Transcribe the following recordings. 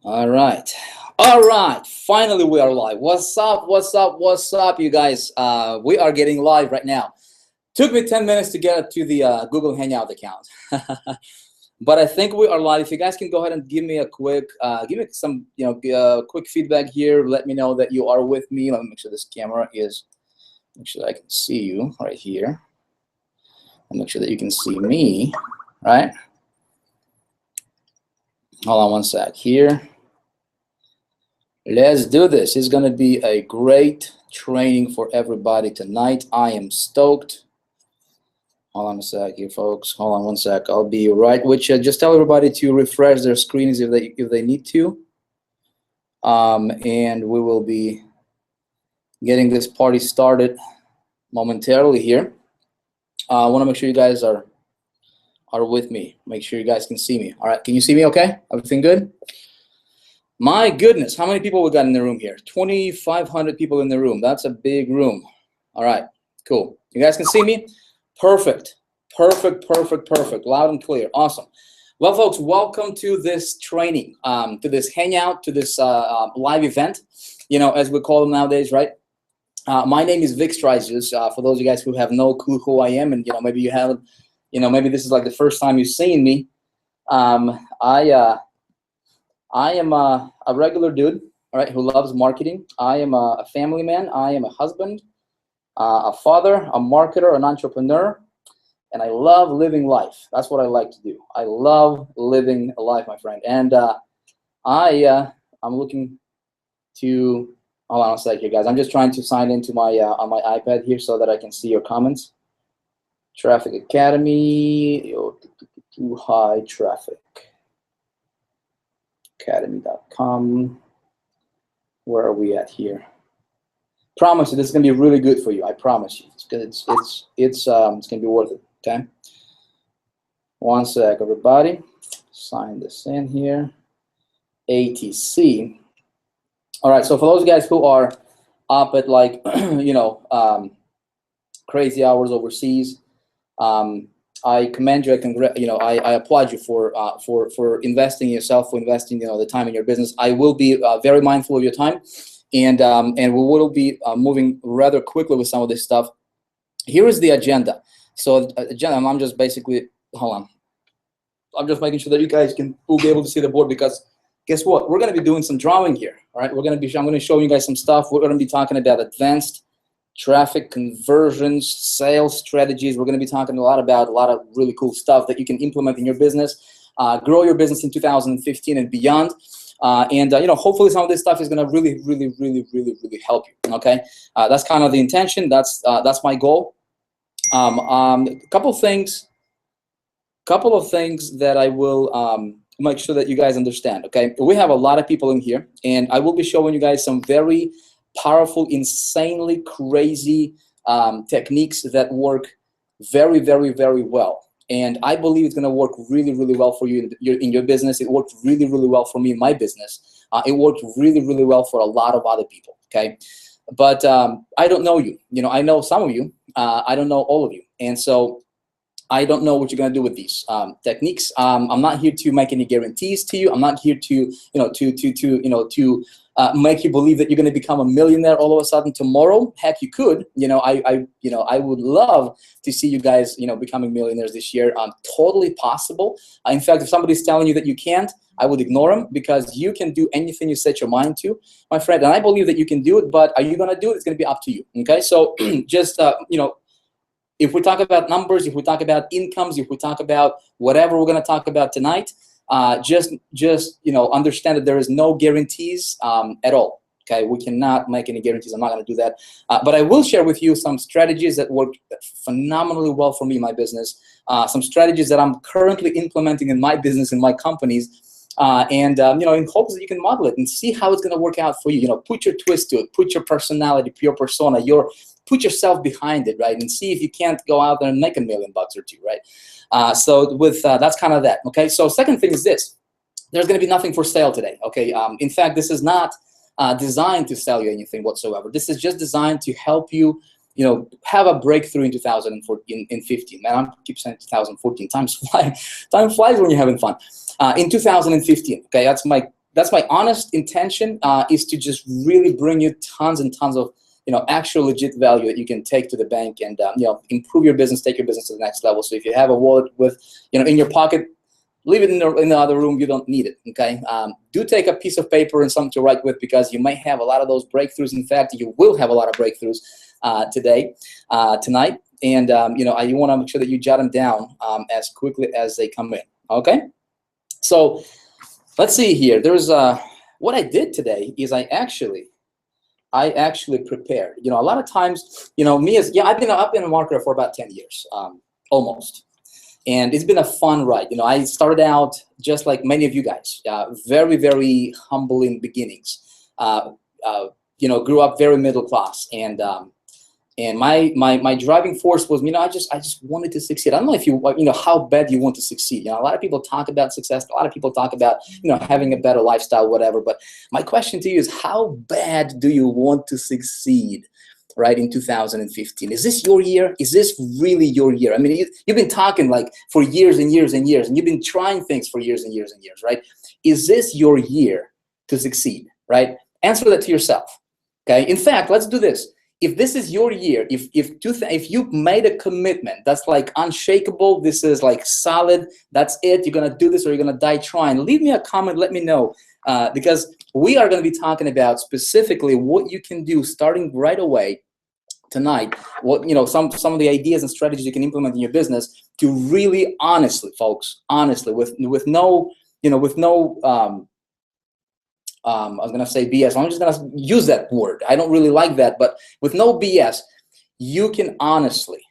All right. All right. Finally, we are live. What's up? What's up? What's up, you guys? We are getting live right now. Took me 10 minutes to get to the Google Hangout account. But I think we are live. If you guys can go ahead and give me a quick, give me some, quick feedback here. Let me know that you are with me. Let me make sure this camera is, make sure that I can see you right here. And make sure that you can see me, right? Hold on one sec here. Let's do this. It's going to be a great training for everybody tonight. I am stoked. Hold on a sec here, folks. Hold on one sec. I'll be right with you. Just tell everybody to refresh their screens if they need to. And we will be getting this party started momentarily here. I want to make sure you guys are with me. Make sure you guys can see me. All right. Can you see me okay? Everything good? My goodness, how many people we got in the room here? 2,500 people in the room. That's a big room. All right, cool. You guys can see me? Perfect, perfect, perfect, perfect. Loud and clear. Awesome. Well, folks, welcome to this training, to this hangout, to this live event, as we call them nowadays, right? My name is Vick Strizheus. For those of you guys who have no clue who I am, and maybe you haven't, maybe this is like the first time you've seen me. I am a regular dude, all right, who loves marketing. I am a family man. I am a husband, a father, a marketer, an entrepreneur, and I love living life. That's what I like to do. I love living a life, my friend. And I'm looking to, hold on a sec here, guys. I'm just trying to sign into my on my iPad here so that I can see your comments. Traffic Academy, too high traffic. Academy.com. Where are we at here? Promise you, this is gonna be really good for you. I promise you. It's gonna be worth it. Okay. One sec, everybody. Sign this in here. ATC. All right. So for those guys who are up at like crazy hours overseas, I commend you. I applaud you for investing in yourself, for investing the time in your business. I will be very mindful of your time, and we will be moving rather quickly with some of this stuff. Here is the agenda. So agenda, I'm just basically, hold on. I'm just making sure that you guys will be able to see the board, because guess what? We're going to be doing some drawing here. All right, I'm going to show you guys some stuff. We're going to be talking about advanced traffic conversions, sales strategies. We're going to be talking a lot about a lot of really cool stuff that you can implement in your business, grow your business in 2015 and beyond. Hopefully some of this stuff is going to really, really, really, really, really help you. Okay, that's kind of the intention. That's my goal. A couple of things that I will make sure that you guys understand. Okay, we have a lot of people in here, and I will be showing you guys some very powerful, insanely crazy techniques that work very, very, very well. And I believe it's going to work really, really well for you in your business. It worked really, really well for me in my business. It worked really, really well for a lot of other people. Okay, but I don't know you. I know some of you. I don't know all of you, and so I don't know what you're going to do with these techniques. I'm not here to make any guarantees to you. I'm not here to make you believe that you're going to become a millionaire all of a sudden tomorrow. Heck, you could. I would love to see you guys, becoming millionaires this year. Totally possible. In fact, if somebody's telling you that you can't, I would ignore them, because you can do anything you set your mind to, my friend. And I believe that you can do it, but are you going to do it? It's going to be up to you. Okay, so just if we talk about numbers, if we talk about incomes, if we talk about whatever we're going to talk about tonight, just understand that there is no guarantees at all. Okay, we cannot make any guarantees. I'm not going to do that. But I will share with you some strategies that work phenomenally well for me in my business. Some strategies that I'm currently implementing in my business, in my companies. In hopes that you can model it and see how it's going to work out for you. Put your twist to it, put your personality, your persona, put yourself behind it, right? And see if you can't go out there and make $1 million or two, right? So with that's kind of that. Okay. So second thing is this: there's going to be nothing for sale today. Okay. In fact, this is not designed to sell you anything whatsoever. This is just designed to help you, have a breakthrough in 2014, in 15. Man, I keep saying 2014. Time flies when you're having fun. In 2015, okay, that's my that's my honest intention, is to just really bring you tons and tons of actual legit value that you can take to the bank and improve your business, take your business to the next level. So if you have a wallet with in your pocket, leave it in the other room. You don't need it. Okay. Do take a piece of paper and something to write with, because you might have a lot of those breakthroughs. In fact, you will have a lot of breakthroughs tonight. And you want to make sure that you jot them down as quickly as they come in. Okay. So let's see here. There's what I did today is I actually prepared. A lot of times, me as I've been a marketer for about 10 years, almost. And it's been a fun ride. I started out just like many of you guys, very, very humble in beginnings. Grew up very middle class, and my driving force was, I just wanted to succeed. I don't know if how bad you want to succeed. A lot of people talk about success. A lot of people talk about having a better lifestyle, whatever. But my question to you is, how bad do you want to succeed? Right, in 2015, is this your year? Is this really your year? I mean, you've been talking like for years and years and years, and you've been trying things for years and years and years, right? Is this your year to succeed? Right? Answer that to yourself. Okay. In fact, let's do this. If this is your year, if you've made a commitment that's like unshakable, this is like solid, that's it, you're gonna do this or you're gonna die trying, leave me a comment, let me know, because we are going to be talking about specifically what you can do starting right away tonight. What some of the ideas and strategies you can implement in your business to really honestly, folks, honestly, with no I was going to say BS. I'm just going to use that word. I don't really like that, but with no BS, you can honestly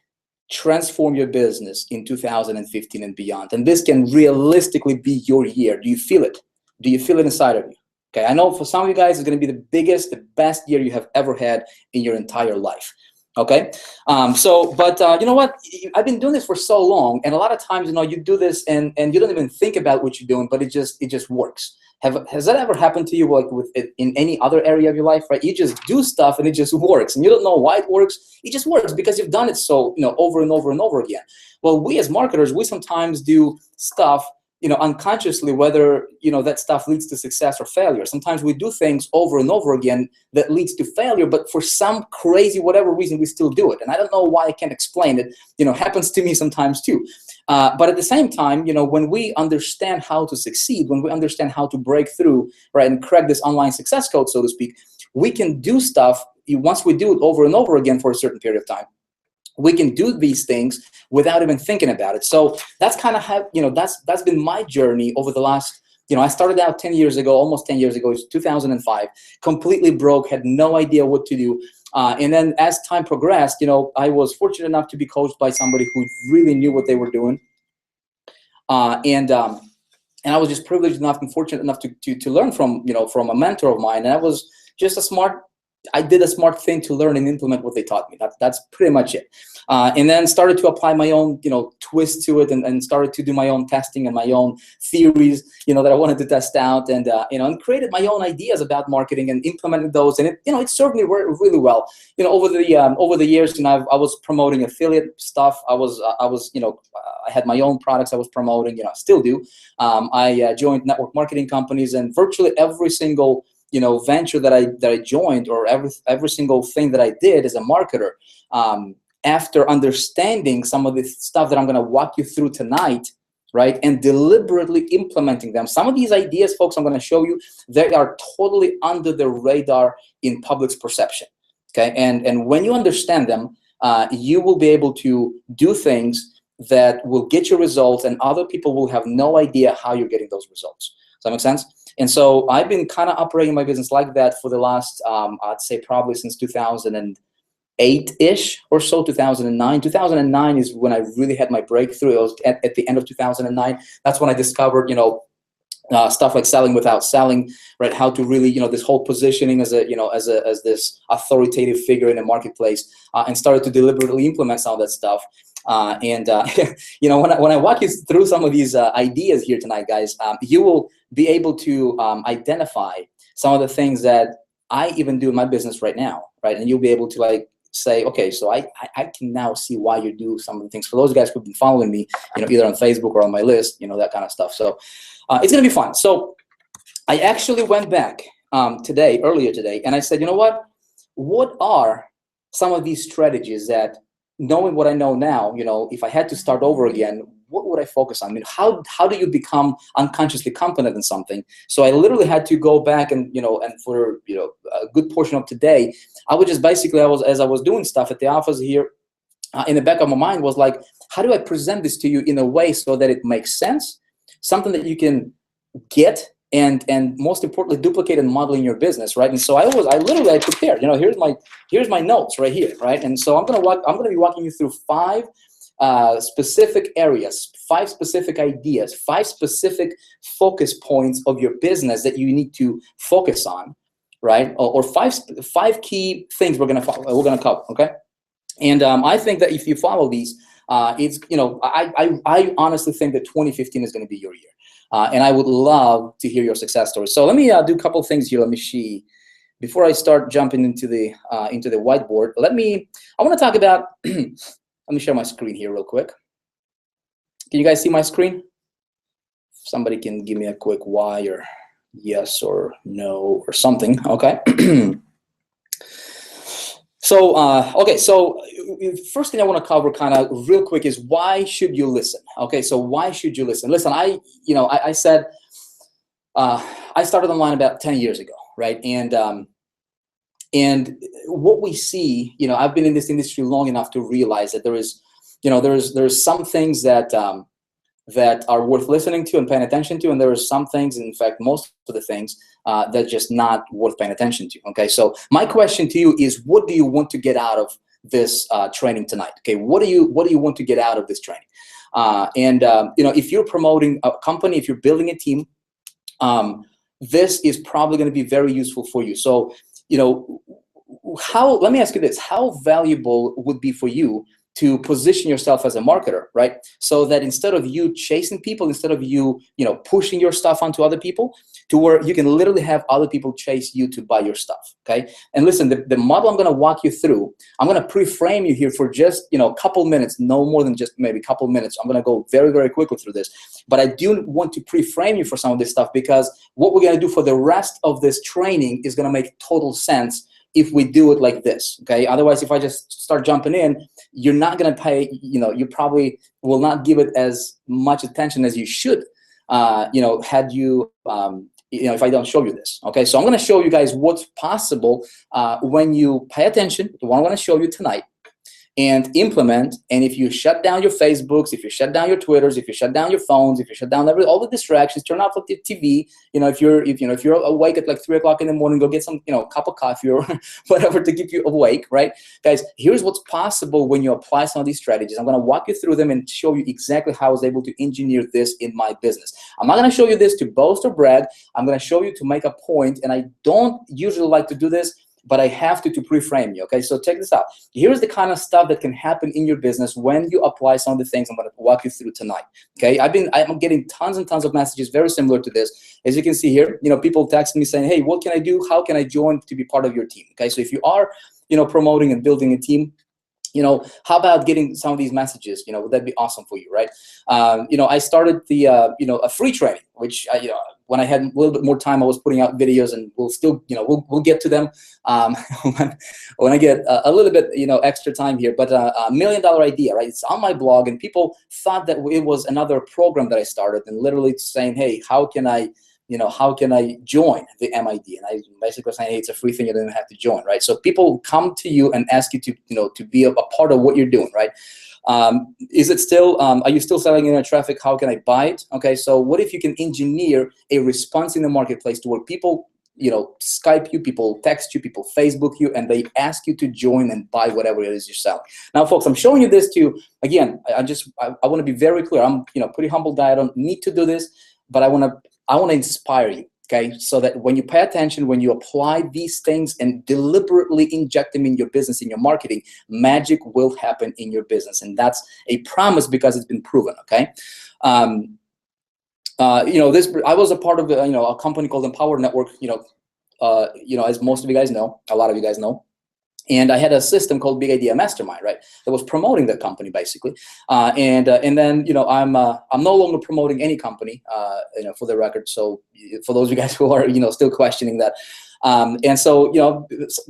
transform your business in 2015 and beyond. And this can realistically be your year. Do you feel it? Do you feel it inside of you? Okay, I know for some of you guys, it's going to be the biggest, the best year you have ever had in your entire life. Okay, but you know what? I've been doing this for so long, and a lot of times, you do this, and you don't even think about what you're doing, but it just works. Has that ever happened to you, like in any other area of your life? Right? You just do stuff, and it just works, and you don't know why it works. It just works because you've done it so over and over and over again. Well, we as marketers, we sometimes do stuff unconsciously, whether that stuff leads to success or failure. Sometimes we do things over and over again that leads to failure, but for some crazy whatever reason we still do it, and I don't know why. I can't explain it. Happens to me sometimes too. But at the same time, when we understand how to succeed, when we understand how to break through, right, and crack this online success code, so to speak, we can do stuff. Once we do it over and over again for a certain period of time, we can do these things without even thinking about it. So that's kind of how, that's been my journey over the last, I started out 10 years ago, almost 10 years ago. It was 2005, completely broke, had no idea what to do. And then as time progressed, I was fortunate enough to be coached by somebody who really knew what they were doing. And I was just privileged enough and fortunate enough to learn from, from a mentor of mine. And I was just I did a smart thing to learn and implement what they taught me. That's pretty much it. And then started to apply my own, twist to it, and started to do my own testing and my own theories, that I wanted to test out, and and created my own ideas about marketing and implemented those. And it served me really well. Over the years, I was promoting affiliate stuff. I had my own products I was promoting. I still do. I joined network marketing companies, and virtually every single venture that I joined, or every single thing that I did as a marketer, after understanding some of the stuff that I'm going to walk you through tonight, right, and deliberately implementing them. Some of these ideas, folks, I'm going to show you, they are totally under the radar in public's perception. Okay, and when you understand them, you will be able to do things that will get you results, and other people will have no idea how you're getting those results. Does that make sense? And so I've been kind of operating my business like that for the last, I'd say probably since 2008-ish or so, 2009. 2009 is when I really had my breakthrough. It was at the end of 2009. That's when I discovered, stuff like selling without selling, right? How to really, this whole positioning as as this authoritative figure in the marketplace, and started to deliberately implement some of that stuff. When I walk you through some of these ideas here tonight, guys, you will be able to identify some of the things that I even do in my business right now, right? And you'll be able to say, okay, so I can now see why you do some of the things. For those guys who've been following me, either on Facebook or on my list, that kind of stuff. So it's gonna be fun. So I actually went back earlier today, and I said, you know what are some of these strategies that, knowing what I know now, if I had to start over again, what would I focus on? I mean, how do you become unconsciously competent in something? So I literally had to go back and, and for, a good portion of today, I would just basically, as I was doing stuff at the office here, in the back of my mind was like, how do I present this to you in a way so that it makes sense, something that you can get, and most importantly, duplicate and model in your business, right? And so I literally prepared. Here's my notes right here, right? And so I'm gonna be walking you through 5 specific areas, 5 specific ideas, 5 specific focus points of your business that you need to focus on, right? Or 5 key things we're gonna cover, okay? And I think that if you follow these, it's, I honestly think that 2015 is going to be your year. And I would love to hear your success stories. So let me do a couple things here. Let me see. Before I start jumping into the whiteboard, I want to talk about, let me share my screen here real quick. Can you guys see my screen? Somebody can give me a quick Y or yes or no or something, okay? So, okay, so first thing I want to cover kind of real quick is why should you listen? Okay, so why should you listen? Listen, I said I started online about 10 years ago, right? And what we see, I've been in this industry long enough to realize that there's some things that are worth listening to and paying attention to, and there are some things, in fact, most of the things that are just not worth paying attention to. Okay, so my question to you is, what do you want to get out of this training tonight? Okay, what do you want to get out of this training? If you're promoting a company, if you're building a team, this is probably going to be very useful for you. So, let me ask you this: how valuable would be for you to position yourself as a marketer, right? So that instead of you chasing people, instead of you, pushing your stuff onto other people, to where you can literally have other people chase you to buy your stuff, okay? And listen, the model I'm gonna walk you through, I'm gonna pre-frame you here for just, a couple minutes, no more than just maybe a couple minutes. I'm gonna go very, very quickly through this. But I do want to pre-frame you for some of this stuff, because what we're gonna do for the rest of this training is gonna make total sense if we do it like this, okay? Otherwise, if I just start jumping in, you're not gonna pay, you probably will not give it as much attention as you should, had you, if I don't show you this, okay? So I'm gonna show you guys what's possible when you pay attention to what I'm gonna show you tonight and implement. And if you shut down your Facebooks, if you shut down your Twitters, if you shut down your phones, if you shut down all the distractions, turn off the TV. If you're awake at like 3 o'clock in the morning, go get some cup of coffee or whatever to keep you awake, right? Guys, here's what's possible when you apply some of these strategies. I'm gonna walk you through them and show you exactly how I was able to engineer this in my business. I'm not gonna show you this to boast or brag. I'm gonna show you to make a point, and I don't usually like to do this, but I have to pre-frame you, okay? So check this out. Here's the kind of stuff that can happen in your business when you apply some of the things I'm gonna walk you through tonight, okay? I'm getting tons and tons of messages very similar to this. As you can see here, people text me saying, hey, what can I do? How can I join to be part of your team, okay? So if you are, promoting and building a team, how about getting some of these messages? Would that be awesome for you, right? I started the, a free training, which, when I had a little bit more time, I was putting out videos, and we'll still, we'll get to them when I get a little bit, extra time here. But $1 million idea, right? It's on my blog, and people thought that it was another program that I started, and literally saying, hey, how can I join the MID? And I basically saying, hey, it's a free thing, you don't even have to join, right? So people come to you and ask you to, to be a part of what you're doing, right? Is it still, are you still selling traffic? How can I buy it? Okay, so what if you can engineer a response in the marketplace to where people, Skype you, people text you, people Facebook you, and they ask you to join and buy whatever it is you're selling. Now, folks, I'm showing you this to, again, I want to be very clear. I'm, pretty humble guy. I don't need to do this, but I want to inspire you, okay? So that when you pay attention, when you apply these things and deliberately inject them in your business, in your marketing, magic will happen in your business. And that's a promise, because it's been proven, okay? I was a part of a company called Empower Network, as most of you guys know, a lot of you guys know. And I had a system called Big Idea Mastermind, right, that was promoting that company basically. And then, you know, I'm no longer promoting any company, you know, for the record. So for those of you guys who are, you know, still questioning that. And so, you know,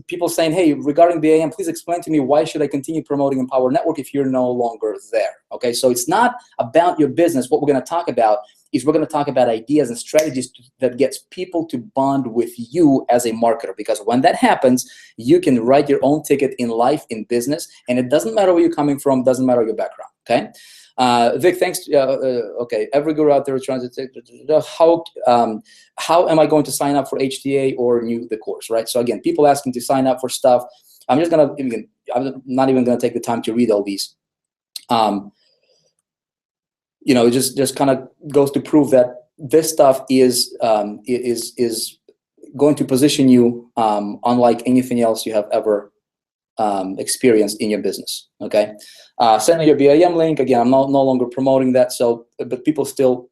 people saying, hey, regarding BAM, please explain to me, why should I continue promoting Empower Network if you're no longer there? Okay, so it's not about your business. What we're going to talk about is we're going to talk about ideas and strategies that gets people to bond with you as a marketer. Because when that happens, you can write your own ticket in life, in business, and it doesn't matter where you're coming from, doesn't matter your background, okay? Vic, thanks. Okay, every guru out there is trying to take, how am I going to sign up for HTA or the course, right? So again, people asking to sign up for stuff. I'm not even gonna take the time to read all these. You know, it just kind of goes to prove that this stuff is going to position you unlike anything else you have ever experienced in your business. Okay, send me your BIM link. Again, I'm no longer promoting that. So, but people still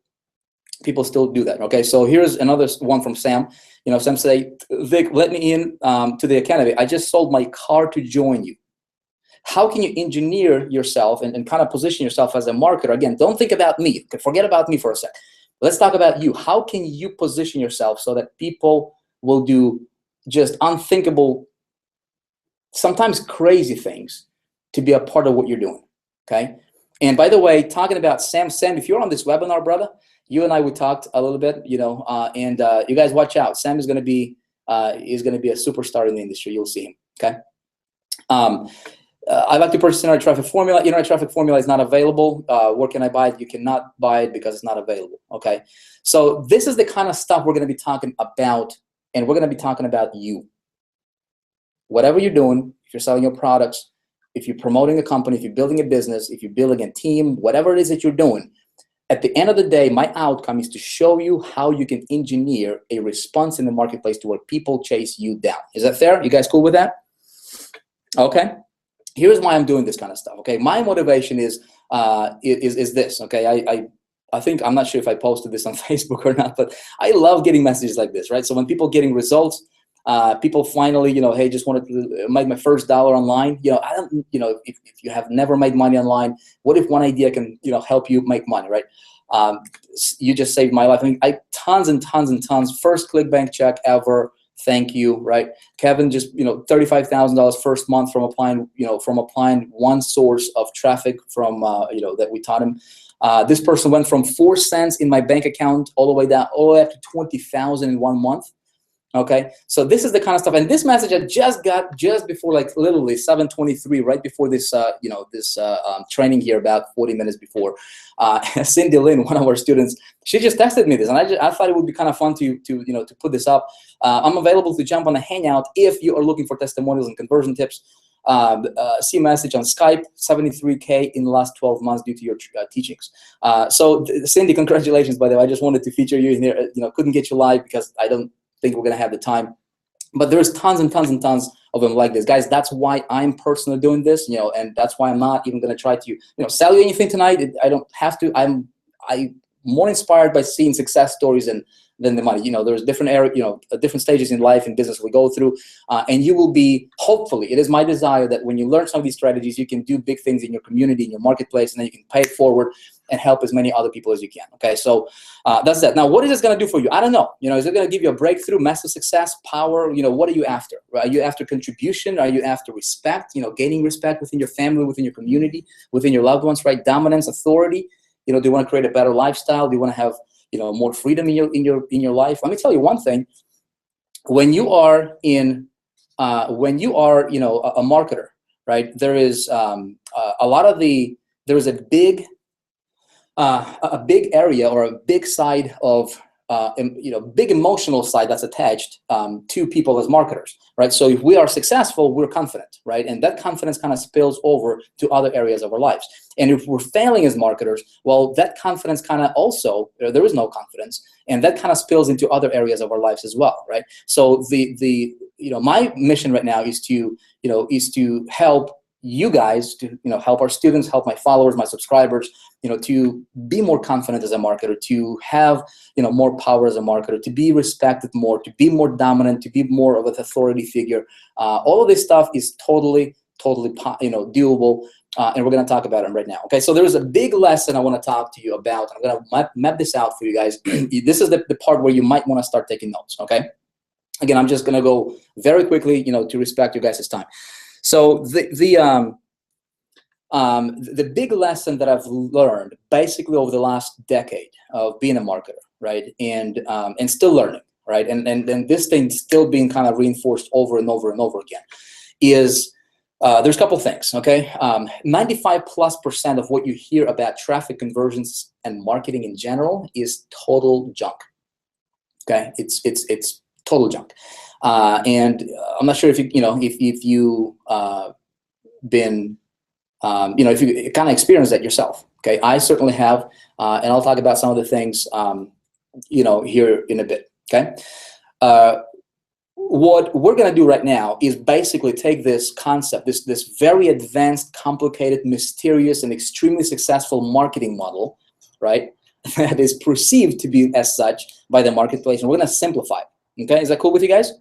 do that. Okay, so here's another one from Sam. You know, Sam say, Vic, let me in to the academy. I just sold my car to join you. How can you engineer yourself and kind of position yourself as a marketer? Again, don't think about me. Forget about me for a sec. Let's talk about you. How can you position yourself so that people will do just unthinkable, sometimes crazy things to be a part of what you're doing, okay? And by the way, talking about Sam, if you're on this webinar, brother, you and I, we talked a little bit, you know, and you guys watch out. Sam is going to be a superstar in the industry. You'll see him, okay? I like to purchase Internet Traffic Formula. Internet Traffic Formula is not available. Where can I buy it? You cannot buy it because it's not available, okay? So this is the kind of stuff we're going to be talking about, and we're going to be talking about you. Whatever you're doing, if you're selling your products, if you're promoting a company, if you're building a business, if you're building a team, whatever it is that you're doing, at the end of the day, my outcome is to show you how you can engineer a response in the marketplace to where people chase you down. Is that fair? You guys cool with that? Okay. Here's why I'm doing this kind of stuff. Okay. My motivation is this. Okay. I think, I'm not sure if I posted this on Facebook or not, but I love getting messages like this, right? So when people getting results, people finally, you know, hey, just wanted to make my first $1 online. You know, I don't, you know, if you have never made money online, what if one idea can, you know, help you make money, right? You just saved my life. I mean, tons and tons and tons. First ClickBank check ever. Thank you, right? Kevin just, you know, $35,000 first month from applying, you know, from applying one source of traffic from, you know, that we taught him. This person went from 4 cents in my bank account all the way down, all the way up to 20,000 in 1 month. Okay, so this is the kind of stuff, and this message I just got just before, like literally 7:23, right before this, you know, this training here, about 40 minutes before. Cindy Lynn, one of our students, she just texted me this, and I thought it would be kind of fun to you know, to put this up. I'm available to jump on a hangout if you are looking for testimonials and conversion tips. See message on Skype, 73K in the last 12 months due to your teachings. So Cindy, congratulations, by the way. I just wanted to feature you in here. You know, couldn't get you live because I don't think we're gonna have the time, but there's tons and tons and tons of them like this, guys. That's why I'm personally doing this, you know, and that's why I'm not even gonna try to, you know, sell you anything tonight. I don't have to. I'm more inspired by seeing success stories than the money. You know, there's different you know, different stages in life and business we go through, and you will be, hopefully, it is my desire that when you learn some of these strategies, you can do big things in your community, in your marketplace, and then you can pay it forward and help as many other people as you can. Okay, so that's that. Now, what is this going to do for you? I don't know. You know, is it going to give you a breakthrough, massive success, power? You know, what are you after? Are you after contribution? Are you after respect? You know, gaining respect within your family, within your community, within your loved ones, right? Dominance, authority. You know, do you want to create a better lifestyle? Do you want to have, you know, more freedom in your life? Let me tell you one thing. When you are you know, a marketer, right? There is there is a big area or a big side of, you know, big emotional side that's attached to people as marketers, right? So if we are successful, we're confident, right? And that confidence kind of spills over to other areas of our lives. And if we're failing as marketers, well, that confidence kind of also, there is no confidence, and that kind of spills into other areas of our lives as well, right? So you know, my mission right now is to, you know, help you guys to help our students, help my followers, my subscribers, to be more confident as a marketer, to have more power as a marketer, to be respected more, to be more dominant, to be more of an authority figure. All of this stuff is totally doable, and we're going to talk about it right now. Okay, so there's a big lesson I want to talk to you about. I'm going to map this out for you guys. This is the part where you might want to start taking notes. Okay, again, I'm just going to go very quickly, to respect you guys' time. So the big lesson that I've learned basically over the last decade of being a marketer, right, and still learning, right, and this thing still being kind of reinforced over and over and over again, is there's a couple things. Okay, 95+% of what you hear about traffic conversions and marketing in general is total junk. Okay, it's total junk. And I'm not sure if you if you been if you kind of experienced that yourself. Okay, I certainly have, and I'll talk about some of the things here in a bit. Okay, what we're going to do right now is basically take this concept, this very advanced, complicated, mysterious, and extremely successful marketing model, right, that is perceived to be as such by the marketplace, and we're going to simplify it. Okay, is that cool with you guys?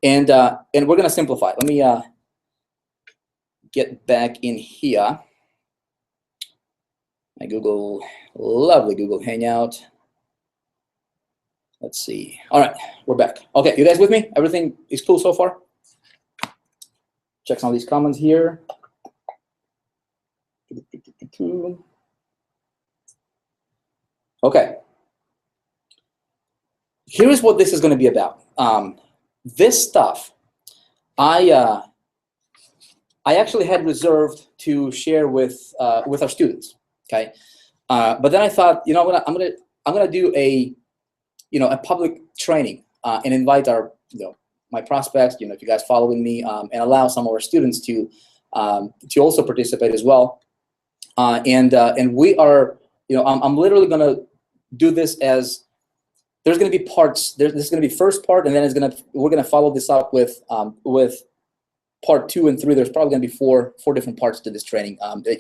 And we're going to simplify it. Let me get back in here. My lovely Google Hangout. Let's see. All right, we're back. Okay, you guys with me? Everything is cool so far? Check some of these comments here. Okay. Here's what this is going to be about. This stuff, I actually had reserved to share with our students. Okay, but then I thought, you know what, I'm gonna do a public training and invite our my prospects, if you guys following me, and allow some of our students to also participate as well. And we are, I'm literally gonna do this as, there's going to be parts. This is going to be first part, and then we're going to follow this up with part 2 and 3. There's probably going to be four different parts to this training that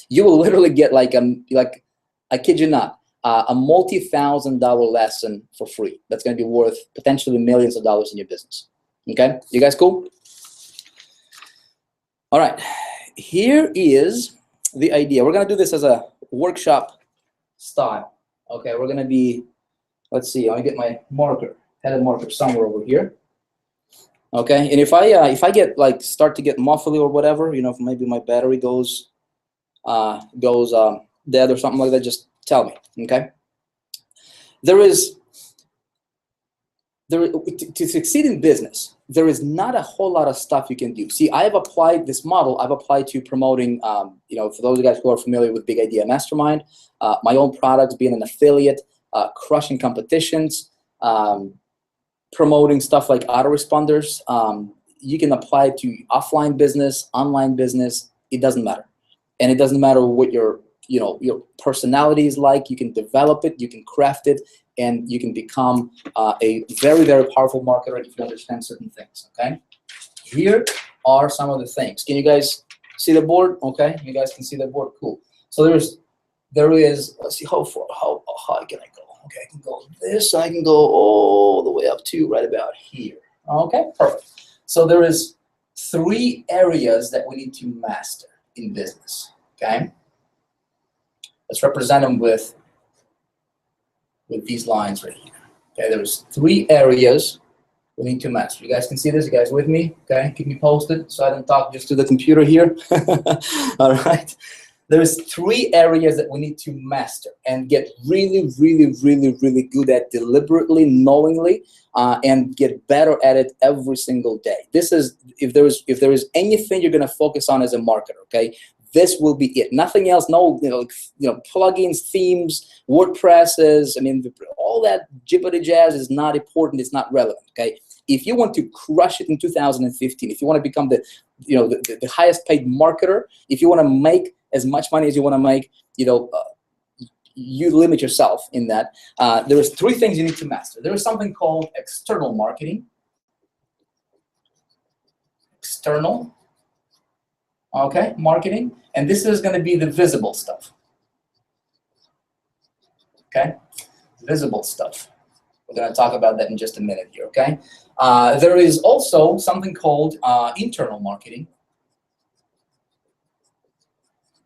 you will literally get like I kid you not, a multi-$1,000 lesson for free. That's going to be worth potentially millions of dollars in your business. Okay, you guys cool? All right, here is the idea. We're going to do this as a workshop style. Okay, we're going to be. Let's see. Let me get my headed marker somewhere over here. Okay, and if I get start to get muffly or whatever, if maybe my battery goes dead or something like that, just tell me. Okay. To succeed in business, there is not a whole lot of stuff you can do. See, I've applied this model. I've applied to promoting. For those of you guys who are familiar with Big Idea Mastermind, my own products, being an affiliate. Crushing competitions, promoting stuff like autoresponders. You can apply it to offline business, online business. It doesn't matter, and it doesn't matter what your personality is like. You can develop it, you can craft it, and you can become a very, very powerful marketer if you understand certain things. Okay, here are some of the things. Can you guys see the board? Okay, you guys can see the board. Cool. So there is. Let's see how high can I go? Okay, I can go this. I can go all the way up to right about here. Okay, perfect. So there is 3 areas that we need to master in business. Okay, let's represent them with these lines right here. Okay, there's 3 areas we need to master. You guys can see this. You guys with me? Okay, keep me posted so I don't talk just to the computer here. All right. There's 3 areas that we need to master and get really, really, really, really good at deliberately, knowingly, and get better at it every single day. This is, if there is anything you're going to focus on as a marketer, okay, this will be it. Nothing else. No, plugins, themes, WordPresses. I mean, all that jibbity jazz is not important. It's not relevant. Okay. If you want to crush it in 2015, if you want to become the highest paid marketer, if you want to make as much money as you want to make, you limit yourself in that. There is 3 things you need to master. There is something called external marketing. External Okay, marketing, and this is going to be the visible stuff. Okay, visible stuff. We're going to talk about that in just a minute here. Okay, there is also something called internal marketing.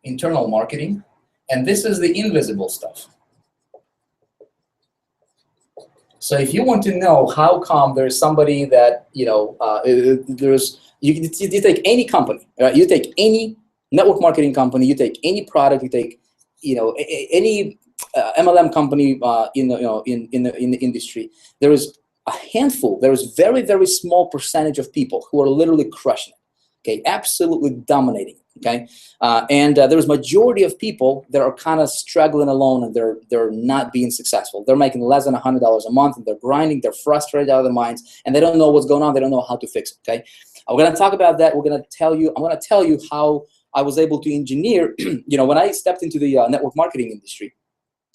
Internal marketing, and this is the invisible stuff. So if you want to know how come there's somebody that, you know, you take any company, right? You take any network marketing company, you take any product, you take, you know, any MLM company in the industry. There is a handful. There is very, very small percentage of people who are literally crushing it. Okay, absolutely dominating. Okay, and there's majority of people that are kind of struggling alone, and they're not being successful. They're making less than $100 a month, and they're grinding. They're frustrated out of their minds, and they don't know what's going on. They don't know how to fix it. Okay, we're gonna talk about that. I'm gonna tell you how I was able to engineer. You know, when I stepped into the network marketing industry,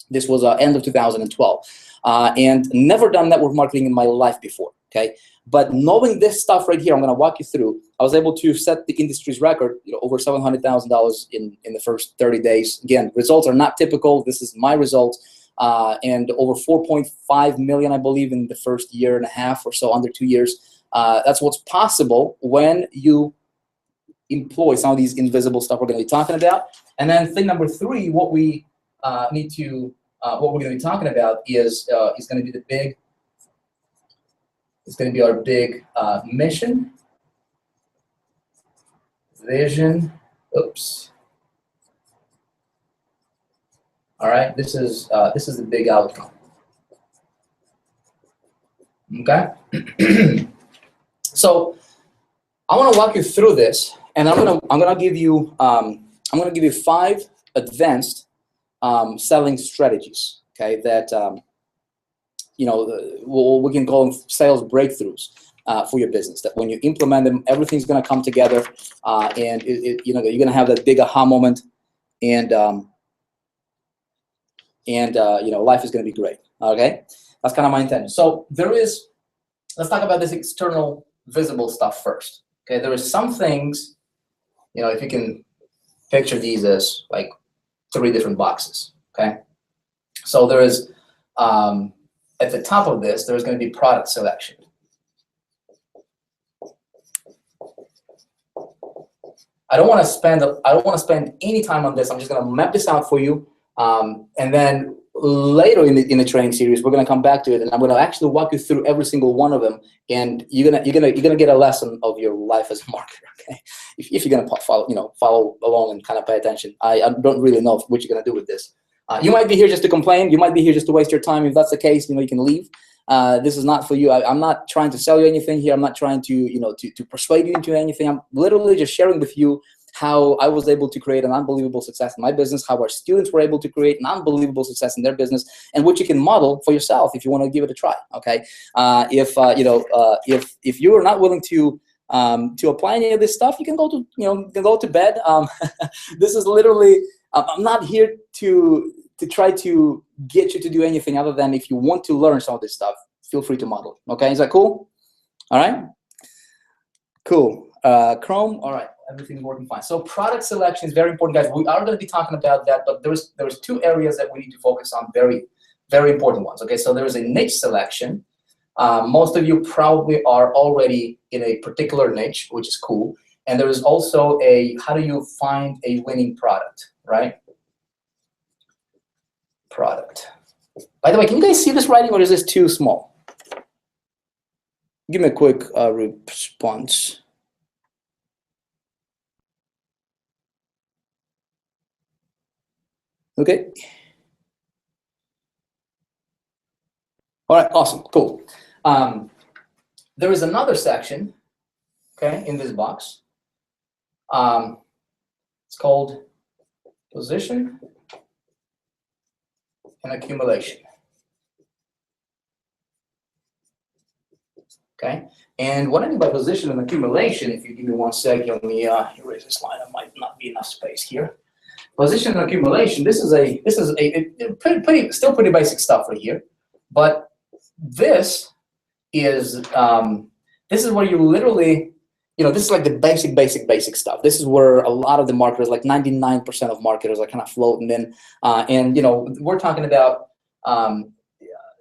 this was end of 2012, and never done network marketing in my life before. Okay, but knowing this stuff right here, I'm going to walk you through. I was able to set the industry's record, you know, over $700,000 in the first 30 days. Again, results are not typical. This is my results, and over 4.5 million, I believe, in the first year and a half or so, under 2 years. That's what's possible when you employ some of these invisible stuff we're going to be talking about. And then thing number 3, what we what we're going to be talking about is going to be the big. It's going to be our big mission, vision. Oops. All right. This is the big outcome. Okay. So I want to walk you through this, and I'm gonna give you 5 advanced selling strategies. Okay, that you know, we can call them sales breakthroughs for your business. That when you implement them, everything's going to come together, and you know, you're going to have that big aha moment, and you know, life is going to be great. Okay, that's kind of my intention. So let's talk about this external visible stuff first. Okay, there is some things, you know, if you can picture these as like 3 different boxes. Okay, so there is at the top of this, there's going to be product selection. I don't want to spend any time on this. I'm just going to map this out for you, and then later in the training series, we're going to come back to it, and I'm going to actually walk you through every single one of them, and you're gonna get a lesson of your life as a marketer. Okay, if you're going to follow along and kind of pay attention. I don't really know what you're going to do with this. You might be here just to complain. You might be here just to waste your time. If that's the case, you know, you can leave. This is not for you. I'm not trying to sell you anything here. I'm not trying to, you know, to persuade you into anything. I'm literally just sharing with you how I was able to create an unbelievable success in my business, how our students were able to create an unbelievable success in their business, and what you can model for yourself if you want to give it a try. Okay, if you are not willing to apply any of this stuff, you can go to bed. This is literally. I'm not here to try to get you to do anything other than if you want to learn some of this stuff, feel free to model it. Okay, is that cool? All right, cool. Chrome, all right, everything's working fine. So product selection is very important, guys. We are going to be talking about that, but there's 2 areas that we need to focus on, very, very important ones. Okay, so there is a niche selection. Most of you probably are already in a particular niche, which is cool. And there is also how do you find a winning product, right? Product. By the way, can you guys see this writing, or is this too small? Give me a quick response. Okay. All right, awesome, cool. There is another section, okay, in this box. It's called position and accumulation. Okay, and what I mean by position and accumulation, if you give me 1 second, let me erase this line. There might not be enough space here. Position and accumulation. This is still pretty basic stuff right here, but this is where you literally this is like the basic stuff. This is where a lot of the marketers, like 99% of marketers, are kind of floating in. And we're talking about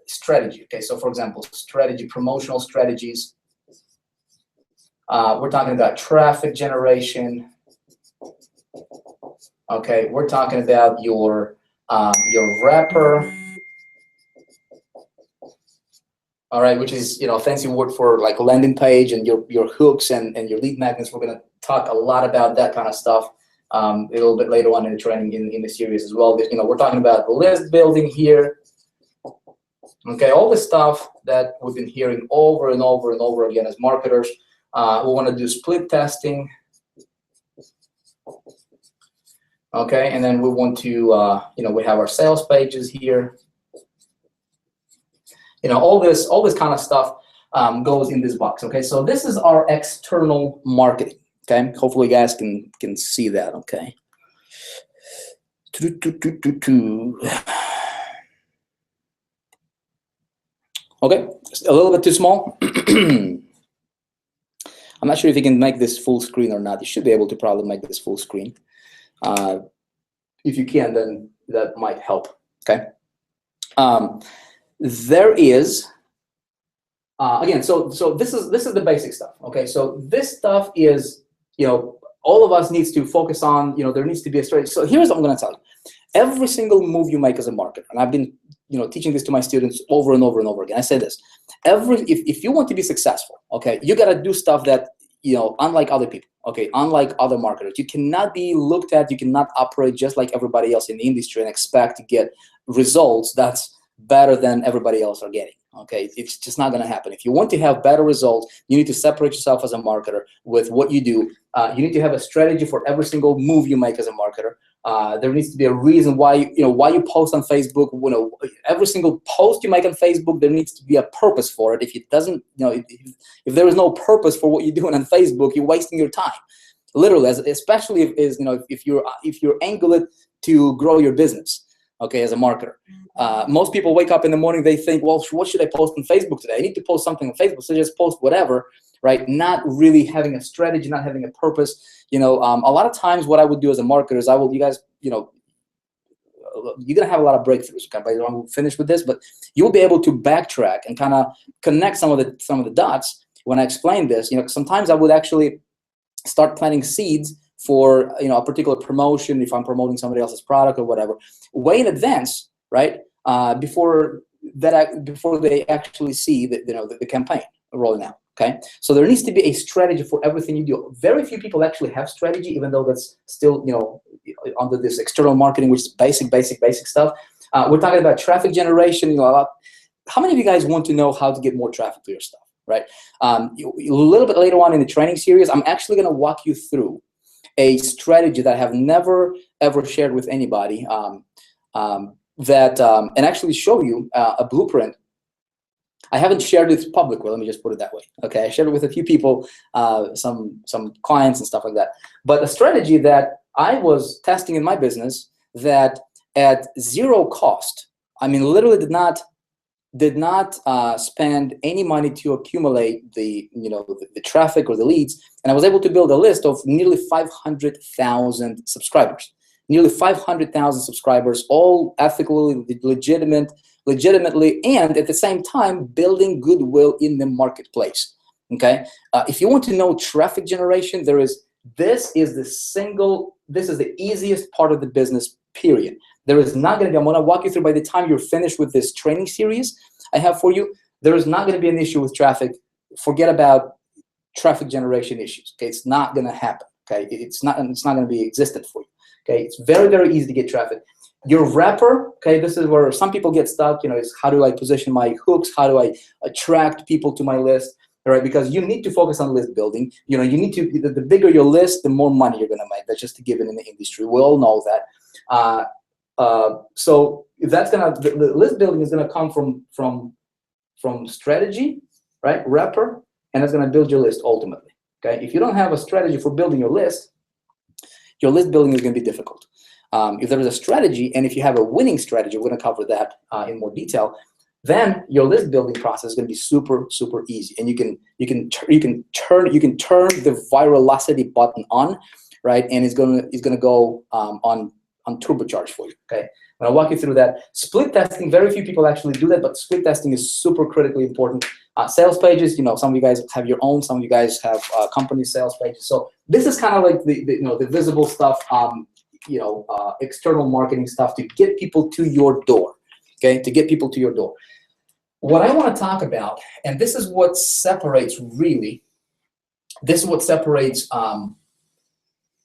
strategy. Okay, so for example, strategy, promotional strategies. We're talking about traffic generation. Okay, we're talking about your wrapper. All right, which is a fancy word for like landing page, and your hooks and your lead magnets. We're gonna talk a lot about that kind of stuff a little bit later on in the training in the series as well. We're talking about list building here. Okay, all the stuff that we've been hearing over and over and over again as marketers. We want to do split testing. Okay, and then we want to we have our sales pages here. All this kind of stuff goes in this box. Okay, so this is our external marketing. Okay, hopefully you guys can see that. Okay. Okay, a little bit too small. I'm not sure if you can make this full screen or not. You should be able to probably make this full screen. If you can, then that might help. Okay. There is again. So this is the basic stuff. Okay. So this stuff is all of us needs to focus on. There needs to be a strategy. So here's what I'm going to tell you. Every single move you make as a marketer, and I've been teaching this to my students over and over and over again. I say this: if you want to be successful, okay, you got to do stuff that unlike other people. Okay, unlike other marketers, you cannot be looked at. You cannot operate just like everybody else in the industry and expect to get results that's better than everybody else are getting. Okay, it's just not going to happen. If you want to have better results, you need to separate yourself as a marketer with what you do. You need to have a strategy for every single move you make as a marketer. There needs to be a reason why why you post on Facebook. Every single post you make on Facebook, there needs to be a purpose for it. If it doesn't, if there is no purpose for what you're doing on Facebook, you're wasting your time. Literally, especially if you're angled to grow your business. Okay, as a marketer. Most people wake up in the morning, they think, well, what should I post on Facebook today? I need to post something on Facebook, so just post whatever, right? Not really having a strategy, not having a purpose. A lot of times what I would do as a marketer is you guys, you're gonna have a lot of breakthroughs. Okay, but I'm finished with this, but you'll be able to backtrack and kind of connect some of the dots when I explain this. Sometimes I would actually start planting seeds for a particular promotion, if I'm promoting somebody else's product or whatever, way in advance, right? Before they actually see the campaign rolling out. Okay, so there needs to be a strategy for everything you do. Very few people actually have strategy, even though that's still under this external marketing, which is basic stuff. We're talking about traffic generation. How many of you guys want to know how to get more traffic to your stuff? Right. A little bit later on in the training series, I'm actually going to walk you through a strategy that I have never ever shared with anybody, and actually show you a blueprint. I haven't shared it publicly. Let me just put it that way. Okay, I shared it with a few people, some clients and stuff like that. But a strategy that I was testing in my business that at zero cost, I mean, literally did not spend any money to accumulate the traffic or the leads, and I was able to build a list of nearly 500,000 subscribers. Nearly 500,000 subscribers, all ethically, legitimately, and at the same time building goodwill in the marketplace. Okay, if you want to know traffic generation, this is the easiest part of the business. Period. There is not going to be. I'm going to walk you through. By the time you're finished with this training series I have for you, there is not going to be an issue with traffic. Forget about traffic generation issues. Okay, it's not going to happen. Okay, it's not going to be existent for you. Okay, it's very, very easy to get traffic. Your wrapper, okay, this is where some people get stuck, is how do I position my hooks? How do I attract people to my list? All right, because you need to focus on list building. You need to, the bigger your list, the more money you're going to make. That's just a given in the industry. We all know that. So that's the list building is gonna come from strategy, right? Wrapper, and it's gonna build your list ultimately. Okay, if you don't have a strategy for building your list building is gonna be difficult. If there is a strategy, and if you have a winning strategy, we're gonna cover that in more detail, then your list building process is going to be super easy, and you can turn the virality button on, right? And it's gonna go on turbocharge for you. Okay, I'll walk you through that. Split testing, very few people actually do that, but split testing is super critically important. Sales pages, some of you guys have your own, some of you guys have company sales pages. So this is kind of like the visible stuff, external marketing stuff to get people to your door. Okay, to get people to your door. What I want to talk about, and this is what separates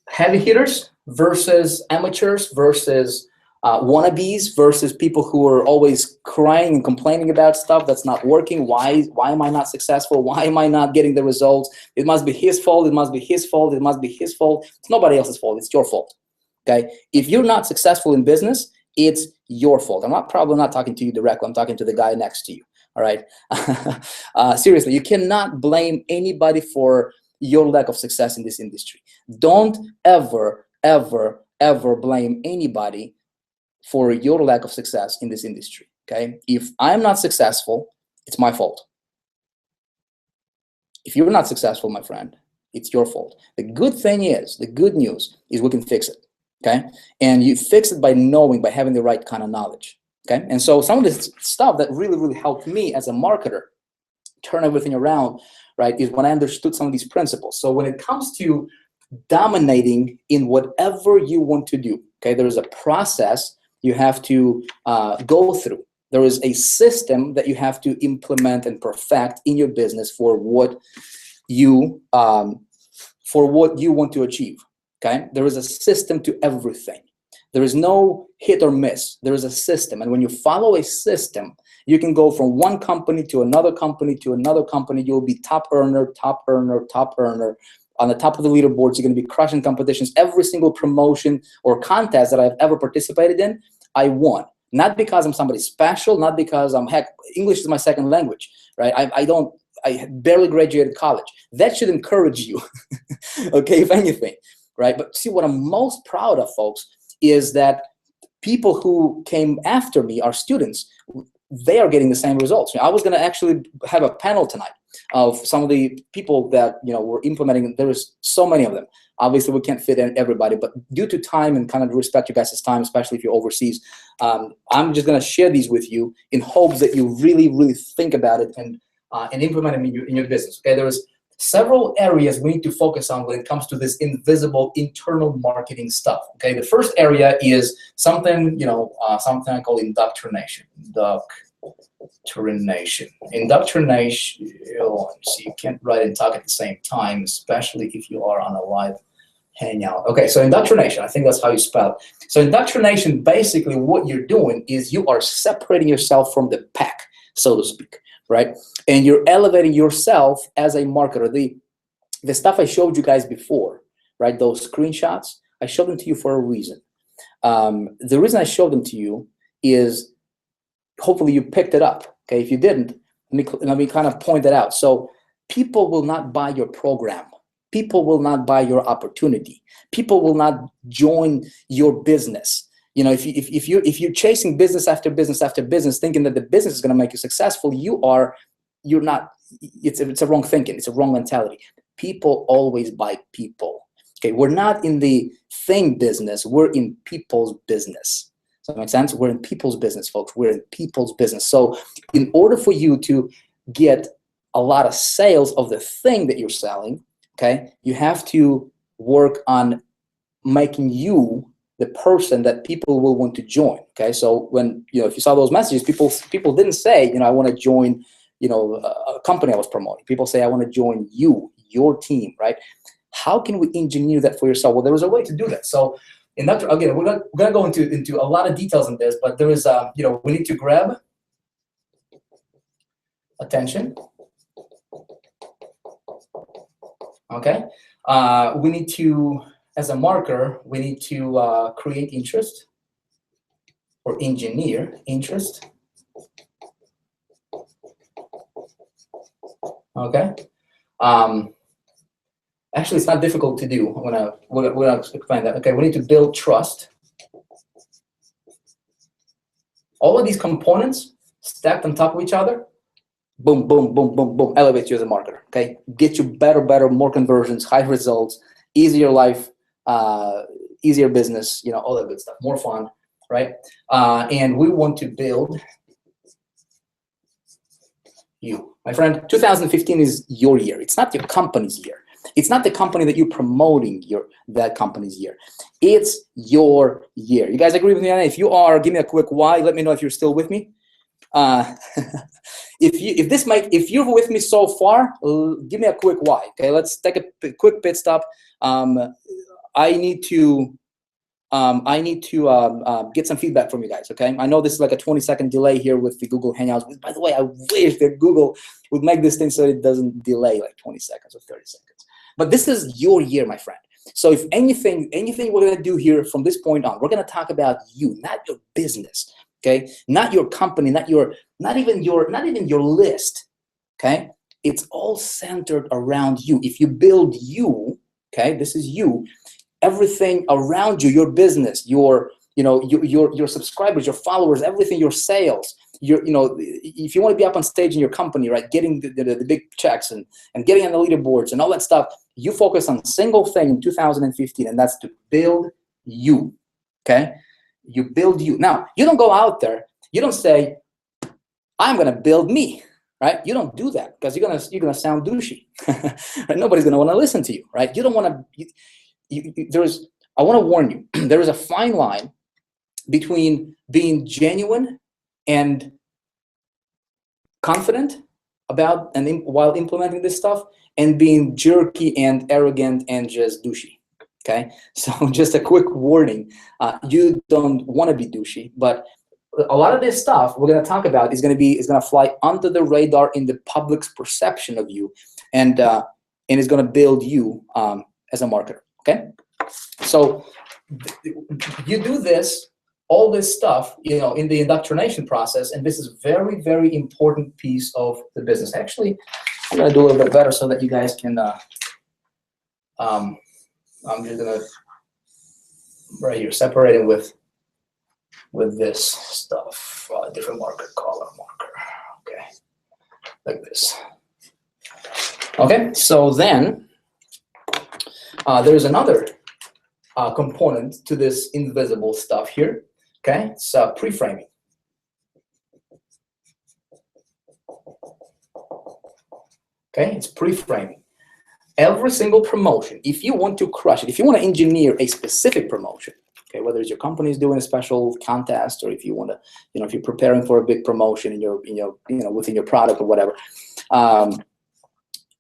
heavy hitters versus amateurs versus wannabes versus people who are always crying and complaining about stuff that's not working. Why am I not successful? Why am I not getting the results? It must be his fault. It must be his fault. It must be his fault. It's nobody else's fault. It's your fault. Okay? If you're not successful in business, it's your fault. I'm probably not talking to you directly. I'm talking to the guy next to you. All right? Seriously, you cannot blame anybody for your lack of success in this industry. Don't ever blame anybody for your lack of success in this industry. Okay? If I'm not successful, it's my fault. If you're not successful, my friend, it's your fault. The good news is we can fix it. Okay? And you fix it by having the right kind of knowledge. Okay? And so some of this stuff that really helped me as a marketer turn everything around, right, is when I understood some of these principles. So when it comes to dominating in whatever you want to do, okay, there is a process you have to go through. There is a system that you have to implement and perfect in your business for what you want to achieve. Okay, there is a system to everything. There is no hit or miss. There is a system, and when you follow a system, you can go from one company to another company to another company. You'll be top earner on the top of the leaderboards. You're going to be crushing competitions. Every single promotion or contest that I've ever participated in, I won. Not because I'm somebody special, not because English is my second language, right? I barely graduated college. That should encourage you, okay, if anything, right? But see, what I'm most proud of, folks, is that people who came after me, our students, they are getting the same results. I was going to actually have a panel tonight of some of the people that were implementing. There is so many of them. Obviously, we can't fit in everybody, but due to time and kind of respect you guys' time, especially if you're overseas, I'm just going to share these with you in hopes that you really think about it and implement them in your business. Okay, there's several areas we need to focus on when it comes to this invisible internal marketing stuff. Okay, the first area is something something I call indoctrination. Indoctrination. See, you can't write and talk at the same time, especially if you are on a live hangout. Okay, so indoctrination, I think that's how you spell it. So indoctrination, basically what you're doing is you are separating yourself from the pack, so to speak, right? And you're elevating yourself as a marketer. The stuff I showed you guys before, right? Those screenshots, I showed them to you for a reason. The reason I showed them to you is hopefully you picked it up. Okay, if you didn't, let me kind of point that out. So people will not buy your program. People will not buy your opportunity. People will not join your business. If you're chasing business after business after business, thinking that the business is going to make you successful, you're not. It's a wrong thinking. It's a wrong mentality. People always buy people. Okay, we're not in the thing business. We're in people's business. Does that make sense? We're in people's business, folks. We're in people's business. So in order for you to get a lot of sales of the thing that you're selling, okay, you have to work on making you the person that people will want to join. Okay, so when if you saw those messages, people didn't say I want to join a company I was promoting. People say I want to join your team, right? How can we engineer that for yourself? Well, there was a way to do that. So in that, again, we're gonna go into a lot of details in this, but there is we need to grab attention. Okay, we need to, as a marker, we need to create interest or engineer interest. Okay. Actually, it's not difficult to do. We're gonna explain that. Okay, we need to build trust. All of these components stacked on top of each other, boom, boom, boom, boom, boom, elevate you as a marketer, okay? Get you better, more conversions, high results, easier life, easier business, you know, all that good stuff, more fun, right? And we want to build you. My friend, 2015 is your year. It's not your company's year. It's not the company that you're promoting that company's year. It's your year. You guys agree with me on that? If you are, give me a quick why. Let me know if you're still with me. If you're with me so far, give me a quick why. Okay, let's take a quick pit stop. I need to get some feedback from you guys. Okay, I know this is like a 20-second delay here with the Google Hangouts. By the way, I wish that Google would make this thing so it doesn't delay like 20 seconds or 30 seconds. But this is your year, my friend. So if anything we're gonna do here from this point on, we're gonna talk about you, not your business. Okay, not your company, not even your list. Okay, it's all centered around you. If you build you, okay, this is you. Everything around you, your business, your subscribers, your followers, everything, your sales, if you want to be up on stage in your company, right, getting the big checks and getting on the leaderboards and all that stuff, you focus on a single thing in 2015, and that's to build you. Okay, you build you. Now, you don't go out there, you don't say, I'm gonna build me, right? You don't do that because you're gonna sound douchey. Right? Nobody's gonna want to listen to you, right? You don't want to. I want to warn you. There is a fine line between being genuine and confident about while implementing this stuff, and being jerky and arrogant and just douchey. Okay, so just a quick warning: you don't want to be douchey, but a lot of this stuff we're going to talk about is going to fly under the radar in the public's perception of you, and is going to build you as a marketer. Okay, so you do all this stuff, in the indoctrination process, and this is very, very important piece of the business. Actually, I'm gonna do a little bit better so that you guys can. I'm just gonna right here separating with this stuff, different marker, color marker. Okay, like this. Okay, so then. There's another component to this invisible stuff here. Okay, it's pre-framing. Okay, it's pre-framing. Every single promotion, if you want to crush it, if you want to engineer a specific promotion, okay, whether it's your company is doing a special contest, or if you want to, if you're preparing for a big promotion in your, within your product or whatever,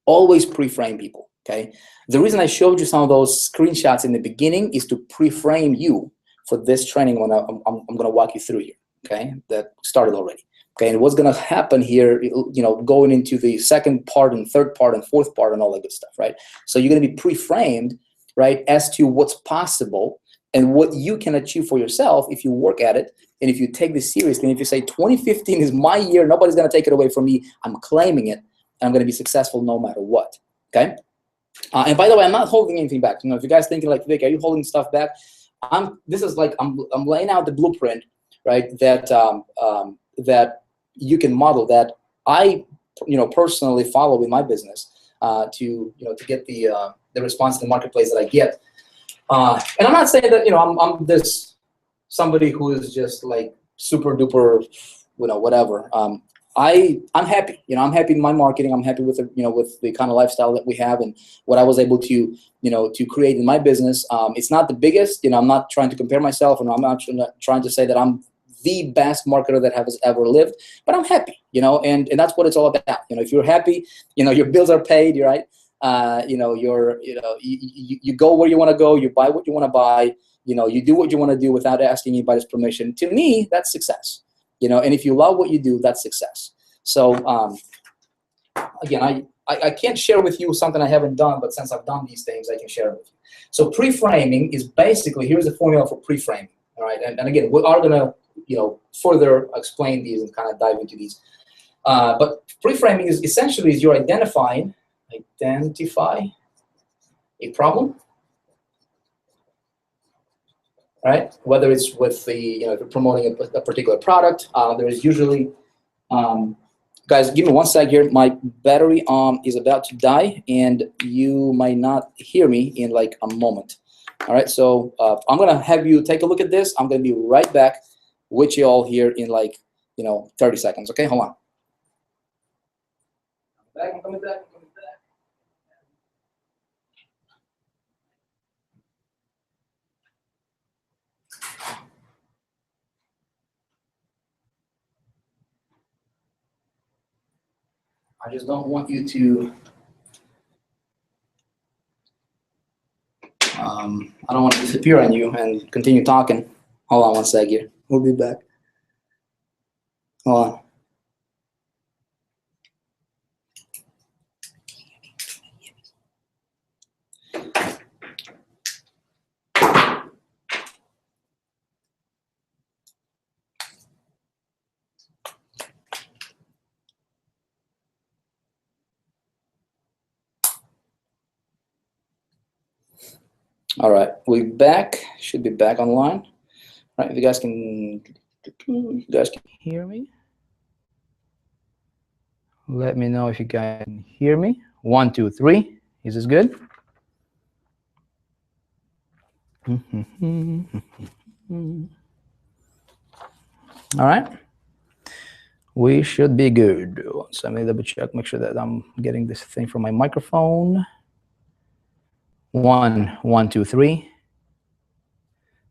always pre-frame people. Okay, the reason I showed you some of those screenshots in the beginning is to pre-frame you for this training when I'm going to walk you through here. Okay, that started already. Okay, and what's going to happen here, going into the second part and third part and fourth part and all that good stuff, right? So you're going to be pre-framed, right, as to what's possible and what you can achieve for yourself if you work at it and if you take this seriously. And if you say 2015 is my year, nobody's going to take it away from me. I'm claiming it, and I'm going to be successful no matter what. Okay. And by the way, I'm not holding anything back. If you guys thinking like, Vic, are you holding stuff back? I'm laying out the blueprint, right? That you can model, that I, personally follow in my business to get the response in the marketplace that I get. And I'm not saying that I'm this somebody who is just like super duper, whatever. I'm happy. I'm happy in my marketing. I'm happy with with the kind of lifestyle that we have and what I was able to to create in my business. It's not the biggest. I'm not trying to compare myself, and I'm not trying to say that I'm the best marketer that has ever lived. But I'm happy. And that's what it's all about. If you're happy, your bills are paid. You're right. You go where you want to go. You buy what you want to buy. You do what you want to do without asking anybody's permission. To me, that's success. And if you love what you do, that's success. So again, I can't share with you something I haven't done, but since I've done these things, I can share it with you. So pre-framing is basically, here's the formula for pre-framing. All right, and again, we are gonna further explain these and kind of dive into these. But pre-framing is essentially you're identify a problem. Right? Whether it's with the, if you're promoting a particular product, there is usually Guys, give me 1 sec here. My battery is about to die, and you might not hear me in like a moment. All right, so I'm gonna have you take a look at this. I'm gonna be right back with you all here in like 30 seconds. Okay, hold on. I'm coming back. I just don't want you to. I don't want to disappear on you and continue talking. Hold on 1 sec here. We'll be back. Hold on. All right, we're back. Should be back online. All right, if you guys can hear me. Let me know if you guys can hear me. 1, 2, 3. Is this good? All right. We should be good. So let me double check, make sure that I'm getting this thing from my microphone. 1, 1, 2, 3.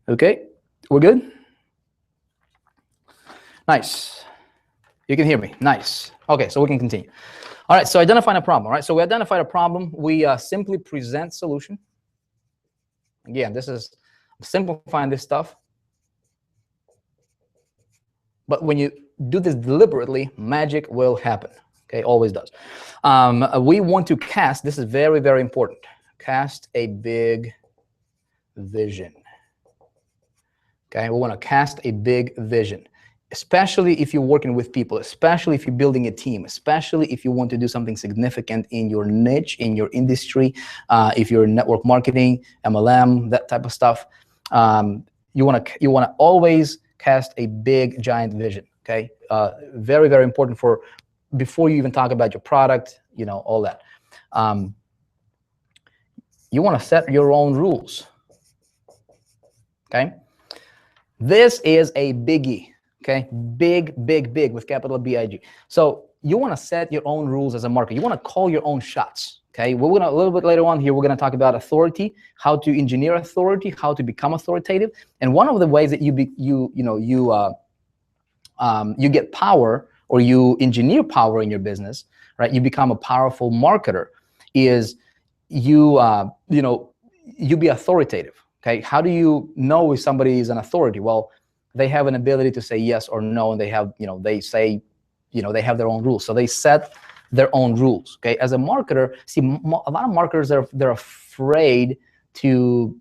Okay, we're good? Nice. You can hear me. Nice. Okay, so we can continue. All right, so identifying a problem. All right, so we identified a problem. We simply present solution. Again, this is simplifying this stuff. But when you do this deliberately, magic will happen. Okay, always does. We want to cast, this is very, very important, cast a big vision. Okay, we want to cast a big vision, especially if you're working with people, especially if you're building a team, especially if you want to do something significant in your niche, in your industry, if you're in network marketing, MLM, that type of stuff. You want to always cast a big, giant vision. Okay, very, very important for before you even talk about your product, all that. You want to set your own rules. Okay, this is a biggie. Okay, big, big, big with capital B-I-G. So you want to set your own rules as a marketer. You want to call your own shots. Okay, we're gonna a little bit later on here. We're gonna talk about authority, how to engineer authority, how to become authoritative, and one of the ways that you get power or you engineer power in your business, right? You become a powerful marketer. Is you be authoritative. Okay, how do you know if somebody is an authority? Well, they have an ability to say yes or no, and they have they say they have their own rules. So they set their own rules. Okay, as a marketer, see a lot of marketers they're afraid to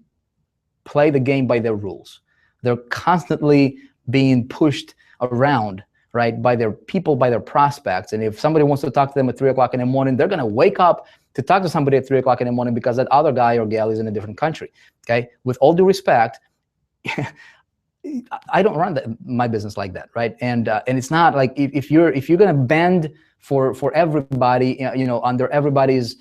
play the game by their rules. They're constantly being pushed around, right, by their people, by their prospects. And if somebody wants to talk to them at 3 o'clock in the morning, they're going to wake up to talk to somebody at 3 o'clock in the morning because that other guy or gal is in a different country. Okay, with all due respect, I don't run my business like that, right? And it's not like if you're going to bend for everybody, under everybody's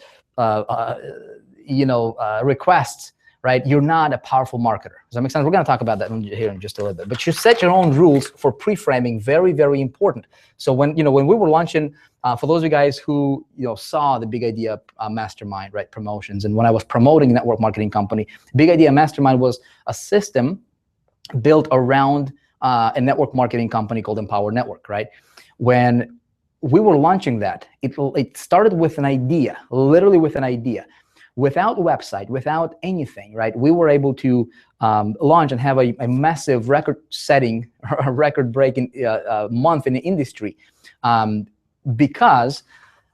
requests, right? You're not a powerful marketer. Does that make sense? We're going to talk about that here in just a little bit. But you set your own rules for pre-framing. Very, very important. So when we were launching, for those of you guys who saw the Big Idea Mastermind, right, promotions, and when I was promoting a network marketing company, Big Idea Mastermind was a system built around a network marketing company called Empower Network, right? When we were launching that, it started with an idea, literally with an idea. Without a website, without anything, right? We were able to launch and have a massive record-setting, record-breaking month in the industry because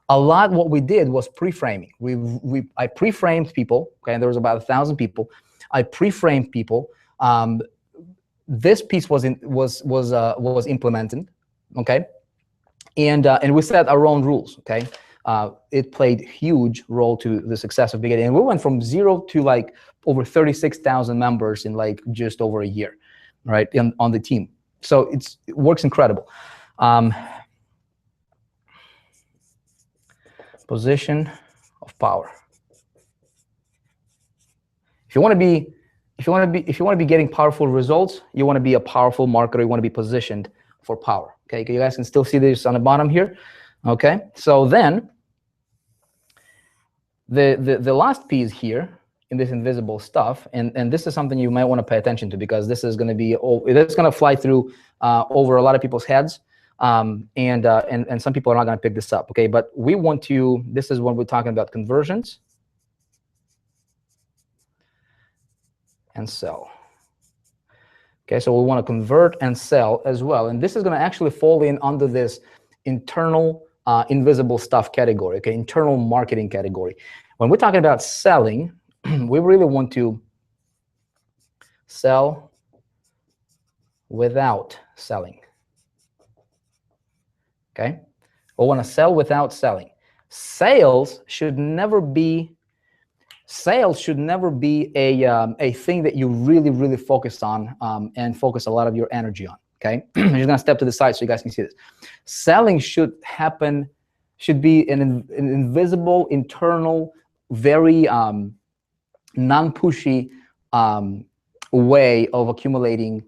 a lot what we did was pre-framing. I pre-framed people, okay, and there was about 1,000 people. I pre-framed people. This piece was implemented, okay, and we set our own rules, okay. It played huge role to the success of Big Idea, and we went from 0 to like over 36,000 members in like just over a year, right, on the team. So it works incredible. Position of power. If you want to be getting powerful results, you want to be a powerful marketer. You want to be positioned for power. Okay, you guys can still see this on the bottom here. Okay, so then the last piece here in this invisible stuff, and this is something you might want to pay attention to, because this is going to be fly through over a lot of people's heads, and some people are not going to pick this up. Okay, but we want to. This is when we're talking about conversions and sell. Okay, so we want to convert and sell as well, and this is going to actually fall in under this internal invisible stuff category. Okay, internal marketing category. When we're talking about selling, we really want to sell without selling. Okay, we want to sell without selling. Sales should never be a thing that you really focus on and focus a lot of your energy on. Okay, I'm just gonna step to the side so you guys can see this. Selling should be an invisible, internal, very non-pushy way of accumulating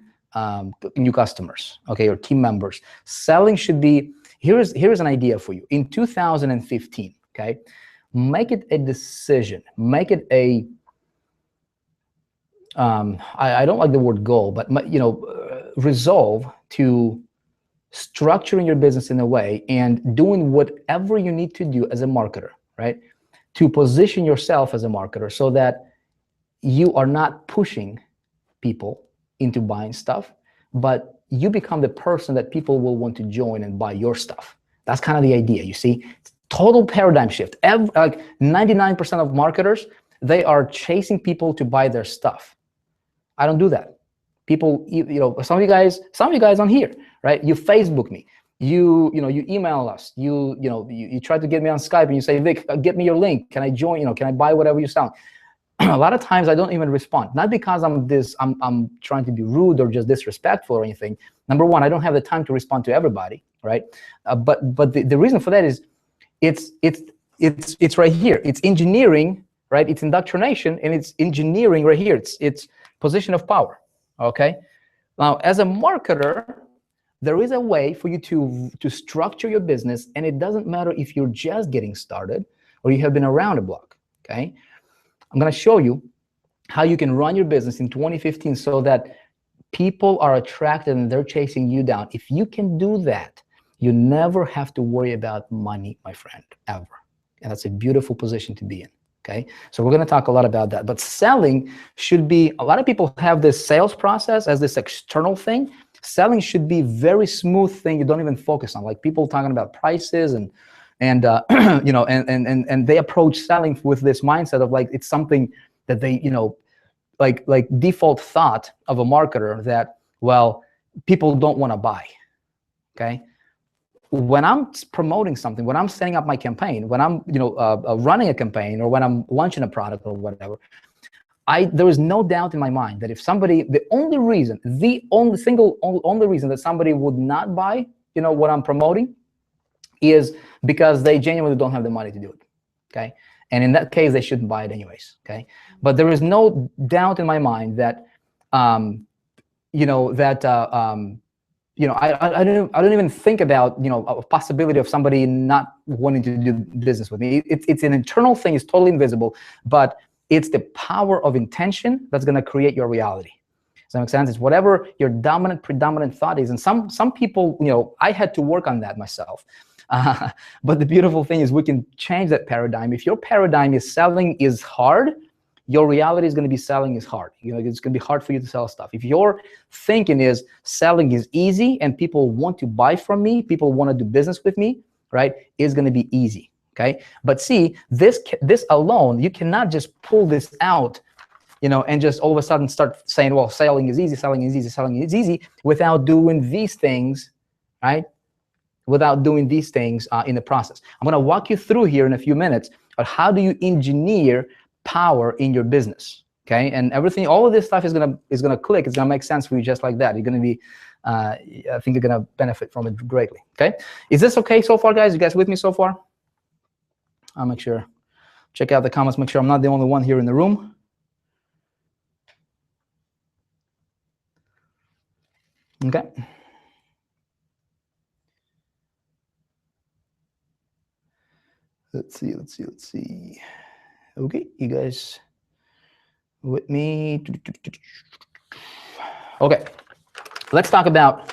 new customers, okay, or team members. Selling should be, here's an idea for you. In 2015, okay, make it a decision, make it a, I don't like the word goal, but resolve to structuring your business in a way and doing whatever you need to do as a marketer, right, to position yourself as a marketer so that you are not pushing people into buying stuff, but you become the person that people will want to join and buy your stuff. That's kind of the idea, you see. Total paradigm shift. Like 99% of marketers, they are chasing people to buy their stuff. I don't do that. People, some of you guys on here, right? You Facebook me, you email us, you try to get me on Skype and you say, Vic, get me your link. Can I join? Can I buy whatever you're selling? A lot of times I don't even respond, not because I'm trying to be rude or just disrespectful or anything. Number one, I don't have the time to respond to everybody, right? But the reason for that is it's right here. It's engineering, right? It's indoctrination, and it's engineering right here. It's position of power. Okay. Now, as a marketer, there is a way for you to structure your business, and it doesn't matter if you're just getting started or you have been around a block. Okay. I'm going to show you how you can run your business in 2015 so that people are attracted and they're chasing you down. If you can do that, you never have to worry about money, my friend, ever. And that's a beautiful position to be in. Okay, so we're going to talk a lot about that. But selling should be, a lot of people have this sales process as this external thing. Selling should be very smooth thing you don't even focus on. Like people talking about prices and they approach selling with this mindset of like it's something that they, like default thought of a marketer that, well, people don't want to buy. Okay. When I'm promoting something, when I'm setting up my campaign, when I'm running a campaign, or when I'm launching a product or whatever, there is no doubt in my mind that if somebody, the only reason that somebody would not buy what I'm promoting is because they genuinely don't have the money to do it. Okay, and in that case they shouldn't buy it anyways. Okay, but there is no doubt in my mind that I don't even think about a possibility of somebody not wanting to do business with me. It's an internal thing. It's totally invisible, but it's the power of intention that's going to create your reality. Does that make sense? It's whatever your predominant thought is. And some people, I had to work on that myself. But the beautiful thing is we can change that paradigm. If your paradigm is selling is hard, your reality is going to be selling is hard. It's going to be hard for you to sell stuff. If your thinking is selling is easy and people want to buy from me, people want to do business with me, right? It's going to be easy. Okay. But see, this alone, you cannot just pull this out, and just all of a sudden start saying, well, selling is easy, selling is easy, selling is easy, without doing these things, right? Without doing these things in the process. I'm going to walk you through here in a few minutes, but how do you engineer power in your business? Okay, and everything, all of this stuff is gonna click. It's gonna make sense for you just like that. You're gonna be, I think you're gonna benefit from it greatly. Okay, is this okay so far, guys? You guys with me so far? I'll make sure. Check out the comments. Make sure I'm not the only one here in the room. Okay. Let's see. Okay, you guys with me? Okay, let's talk about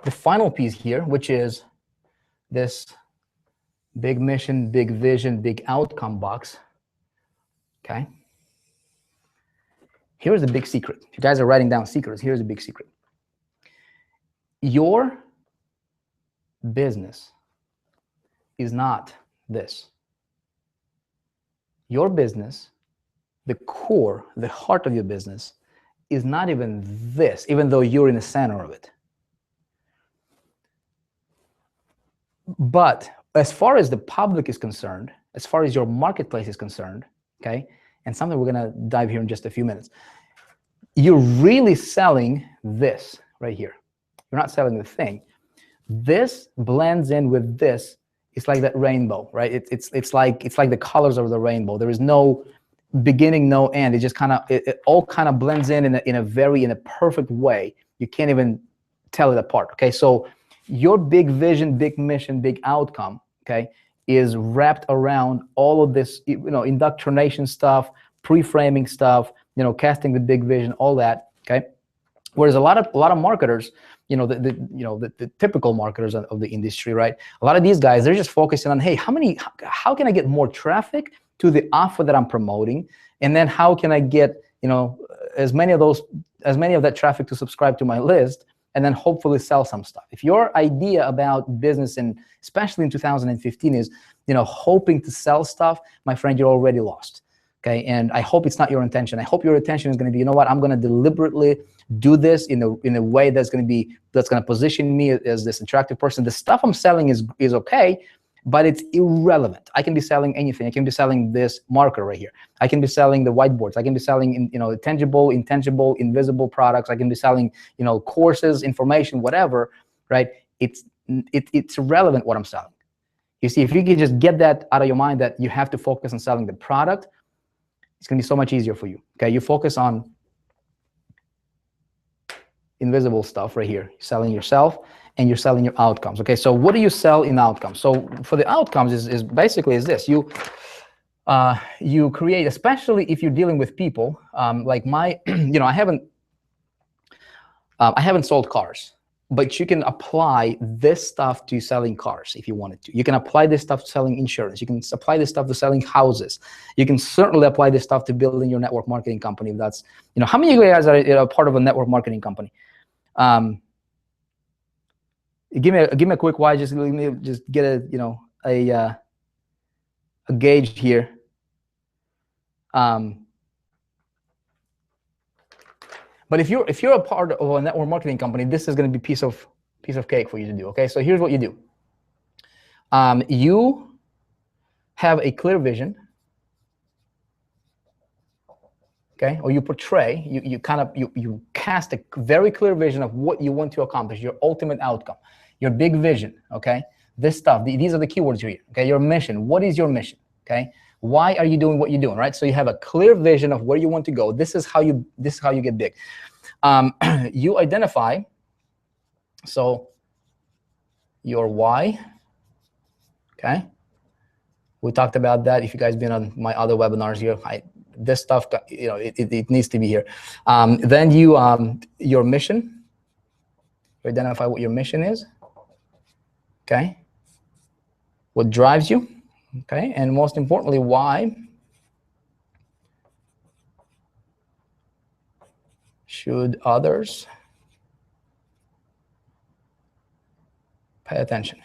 the final piece here, which is this big mission, big vision, big outcome box. Okay. Here's the big secret. If you guys are writing down secrets, here's the big secret. Your business is not this. Your business, the core, the heart of your business, is not even this, even though you're in the center of it. But as far as the public is concerned, as far as your marketplace is concerned, okay, and something we're gonna dive here in just a few minutes, you're really selling this right here. You're not selling the thing. This blends in with this. It's like that rainbow, right? It's like the colors of the rainbow. There is no beginning, no end. It just kind of it all kind of blends in a perfect way. You can't even tell it apart. Okay, so your big vision, big mission, big outcome, okay, is wrapped around all of this, indoctrination stuff, pre-framing stuff, casting the big vision, all that. Okay, whereas a lot of marketers, the typical marketers of the industry, right? A lot of these guys, they're just focusing on, hey, how can I get more traffic to the offer that I'm promoting, and then how can I get as many of that traffic to subscribe to my list, and then hopefully sell some stuff. If your idea about business, and especially in 2015, is hoping to sell stuff, my friend, you're already lost. Okay, and I hope it's not your intention. I hope your intention is going to be, I'm going to deliberately do this in a way that's going to position me as this attractive person. The stuff I'm selling is okay, but it's irrelevant. I can be selling anything. I can be selling this marker right here. I can be selling the whiteboards. I can be selling tangible, intangible, invisible products. I can be selling courses, information, whatever. Right? It's irrelevant what I'm selling. You see, if you can just get that out of your mind, that you have to focus on selling the product, it's going to be so much easier for you. Okay, you focus on invisible stuff right here. You're selling yourself, and you're selling your outcomes. Okay, so what do you sell in outcomes? So for the outcomes is basically this. You create, especially if you're dealing with people like I haven't sold cars, but you can apply this stuff to selling cars if you wanted to. You can apply this stuff to selling insurance. You can apply this stuff to selling houses. You can certainly apply this stuff to building your network marketing company. That's, how many of you guys are part of a network marketing company? Give me a quick why. Just get a gauge here. But if you're a part of a network marketing company, this is going to be piece of cake for you to do. Okay, so here's what you do. You have a clear vision. Okay, or you portray. You cast a very clear vision of what you want to accomplish, your ultimate outcome, your big vision. Okay, this stuff. These are the keywords here. Okay, your mission. What is your mission? Okay. Why are you doing what you're doing, right? So you have a clear vision of where you want to go. This is how you get big. You identify, so your why, okay? We talked about that. If you guys been on my other webinars here, this stuff, it needs to be here. Then your mission, you identify what your mission is, okay? What drives you? Okay, and most importantly, why should others pay attention?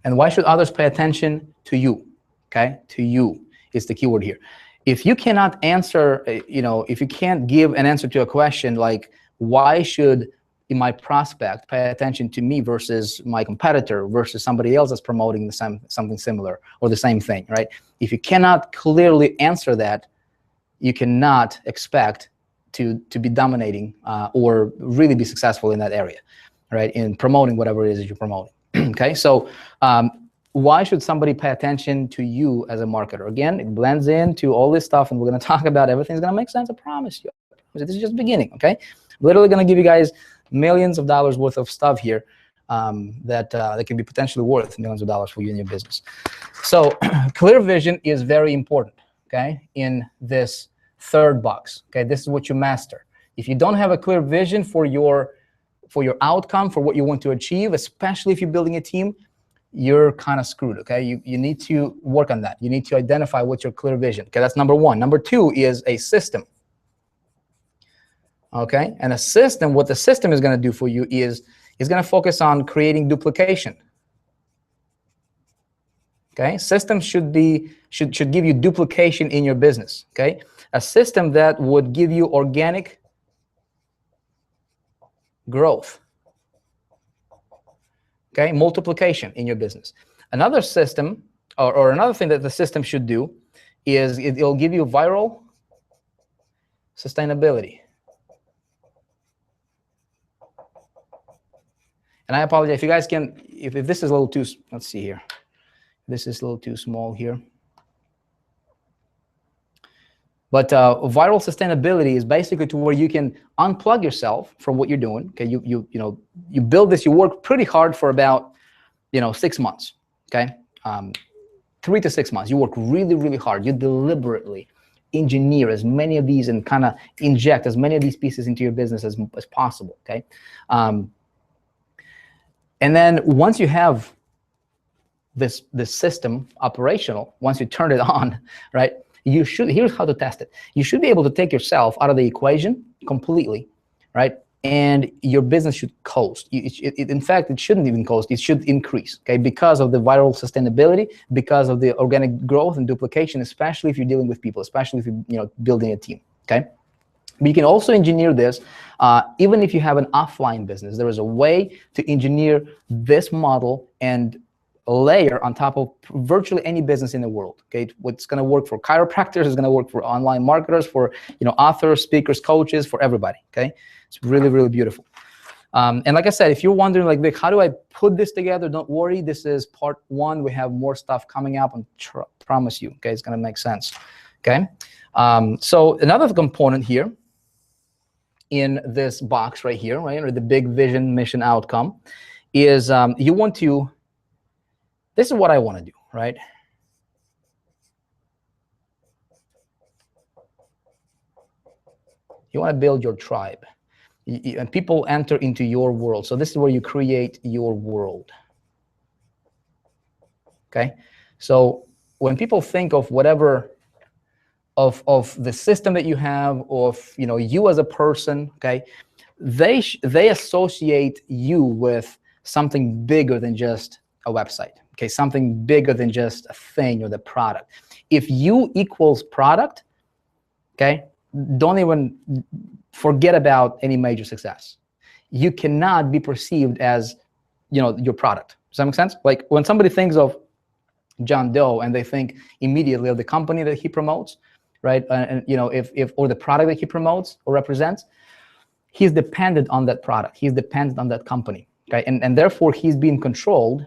And why should others pay attention to you? Okay, to you is the keyword here. If you cannot answer, if you can't give an answer to a question like, why should my prospect pay attention to me versus my competitor versus somebody else that's promoting something similar or the same thing, right? If you cannot clearly answer that, you cannot expect to be dominating or really be successful in that area. right, in promoting whatever it is that you're promoting. Okay, so why should somebody pay attention to you as a marketer? Again, it blends into all this stuff, and we're going to talk about everything's going to make sense. I promise you. This is just the beginning. Okay, literally going to give you guys millions of dollars worth of stuff here that can be potentially worth millions of dollars for you and your business. So clear vision is very important. Okay, in this third box. Okay, this is what you master. If you don't have a clear vision for your outcome, for what you want to achieve, especially if you're building a team, you're kind of screwed. Okay, you need to work on that. You need to identify what's your clear vision. Okay, that's number one. Number two is a system. Okay, and a system, what the system is going to do for you is going to focus on creating duplication. Okay, system should give you duplication in your business. Okay, a system that would give you organic growth. Okay, multiplication in your business. Another system, or another thing that the system should do is it'll give you viral sustainability. And I apologize if you guys can, if this is a little too, let's see here. This is a little too small here. But viral sustainability is basically to where you can unplug yourself from what you're doing. Okay, you build this. You work pretty hard for about 6 months. Okay, 3 to 6 months. You work really, really hard. You deliberately engineer as many of these and kind of inject as many of these pieces into your business as possible. Okay, and then once you have this system operational, once you turn it on, right? You should, here's how to test it. You should be able to take yourself out of the equation completely, right? And your business should coast. In fact, it shouldn't even coast. It should increase, okay? Because of the viral sustainability, because of the organic growth and duplication, especially if you're dealing with people, especially if you're building a team, okay? But you can also engineer this, even if you have an offline business. There is a way to engineer this model and layer on top of virtually any business in the world. Okay, what's going to work for chiropractors is going to work for online marketers, for authors, speakers, coaches, for everybody. Okay, it's really, really beautiful. And like I said, if you're wondering, like, Vic, how do I put this together? Don't worry, this is part one. We have more stuff coming up, and promise you, okay, it's going to make sense. Okay, so another component here in this box right here, right, or the big vision, mission, outcome, is you want to. This is what I want to do, right? You want to build your tribe. And people enter into your world. So this is where you create your world. Okay? So when people think of whatever, of the system that you have, of you as a person, okay, they associate you with something bigger than just a website. Okay, something bigger than just a thing or the product. If you equals product, okay, don't even forget about any major success. You cannot be perceived as, your product. Does that make sense? Like when somebody thinks of John Doe and they think immediately of the company that he promotes, right? And if or the product that he promotes or represents, he's dependent on that product. He's dependent on that company. Okay, and therefore he's being controlled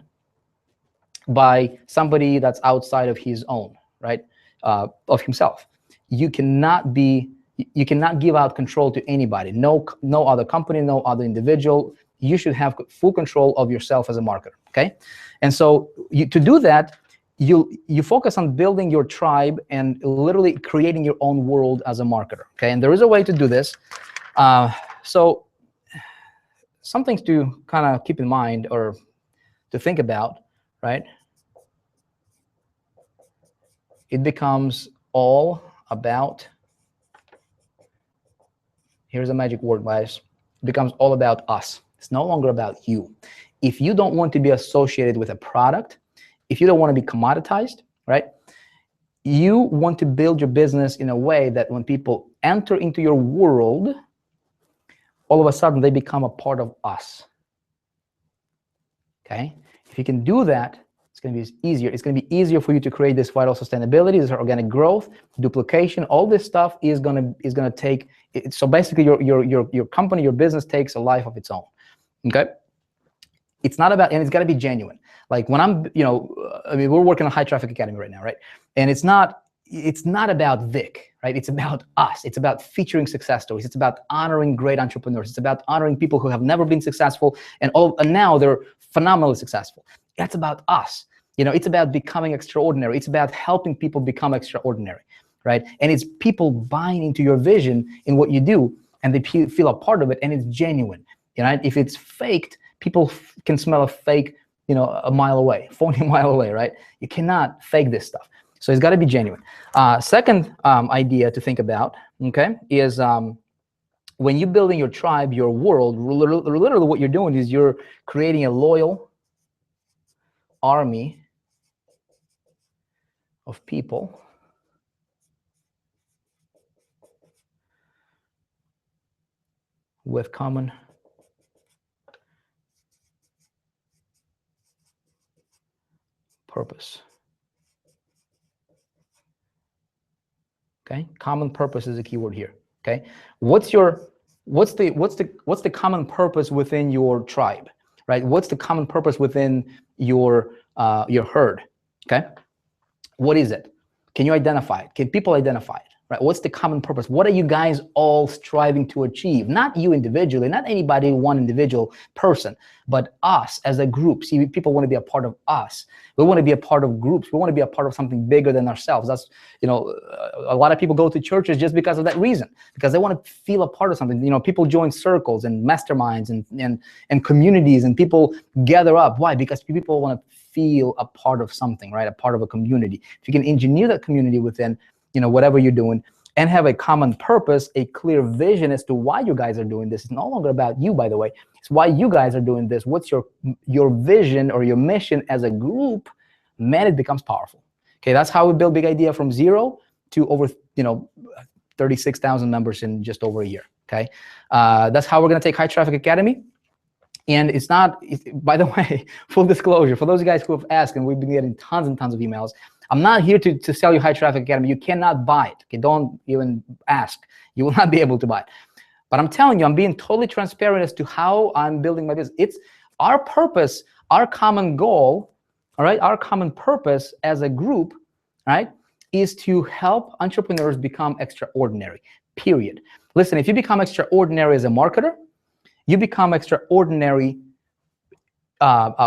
by somebody that's outside of his own, right, of himself. You cannot give out control to anybody. No other company, no other individual. You should have full control of yourself as a marketer. Okay, and so to do that, you focus on building your tribe and literally creating your own world as a marketer. Okay, and there is a way to do this. So some things to kind of keep in mind or to think about, right? It becomes all about, here's a magic word, guys. It becomes all about us. It's no longer about you. If you don't want to be associated with a product, if you don't want to be commoditized, right? You want to build your business in a way that when people enter into your world, all of a sudden they become a part of us. Okay? If you can do that, it's going to be easier. It's going to be easier for you to create this vital sustainability, this organic growth, duplication. All this stuff is going to take. So basically, your company, your business takes a life of its own. Okay. It's not about, and it's got to be genuine. Like when I'm, I mean, we're working on High Traffic Academy right now, right? And it's not about Vic, right? It's about us. It's about featuring success stories. It's about honoring great entrepreneurs. It's about honoring people who have never been successful and now they're phenomenally successful. That's about us. It's about becoming extraordinary. It's about helping people become extraordinary, right? And it's people buying into your vision in what you do, and they feel a part of it, and it's genuine. If it's faked, people can smell a fake, a mile away, phony mile away, right? You cannot fake this stuff. So it's got to be genuine. Second idea to think about, okay, is when you're building your tribe, your world, literally what you're doing is you're creating a loyal army of people with common purpose. Okay, common purpose is a keyword here. Okay, what's the common purpose within your tribe, right? What's the common purpose within your herd? Okay, what is it? Can you identify it? Can people identify it? Right? What's the common purpose? What are you guys all striving to achieve? Not you individually, not anybody, one individual person, but us as a group. See, people want to be a part of us. We want to be a part of groups. We want to be a part of something bigger than ourselves. That's, a lot of people go to churches just because of that reason, because they want to feel a part of something. People join circles and masterminds and communities, and people gather up. Why? Because people want to feel a part of something, right? A part of a community. If you can engineer that community within, whatever you're doing, and have a common purpose, a clear vision as to why you guys are doing this. It's no longer about you, by the way. It's why you guys are doing this. What's your vision or your mission as a group? Man, it becomes powerful. Okay, that's how we build Big Idea from 0 to over 36,000 members in just over a year. Okay, that's how we're going to take High Traffic Academy. And by the way, full disclosure, for those guys who have asked, and we've been getting tons and tons of emails, I'm not here to sell you High Traffic Academy. You cannot buy it. Okay, don't even ask. You will not be able to buy it. But I'm telling you, I'm being totally transparent as to how I'm building my business. It's our purpose, our common goal, all right, our common purpose as a group, right, is to help entrepreneurs become extraordinary, period. Listen, if you become extraordinary as a marketer, you become extraordinary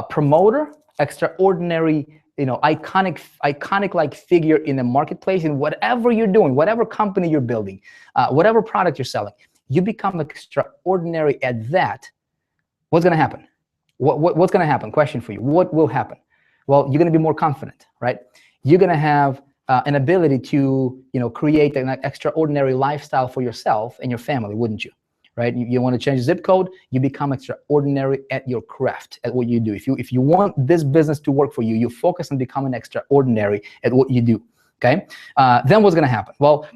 promoter, extraordinary, iconic like figure in the marketplace, in whatever you're doing, whatever company you're building, whatever product you're selling, you become extraordinary at that. What's going to happen? What's going to happen? Question for you. What will happen? Well, you're going to be more confident, right? You're going to have an ability to, create an extraordinary lifestyle for yourself and your family, wouldn't you? Right? You want to change the zip code, you become extraordinary at your craft, at what you do. If you want this business to work for you, you focus on becoming extraordinary at what you do. Okay? Then what's going to happen? Well,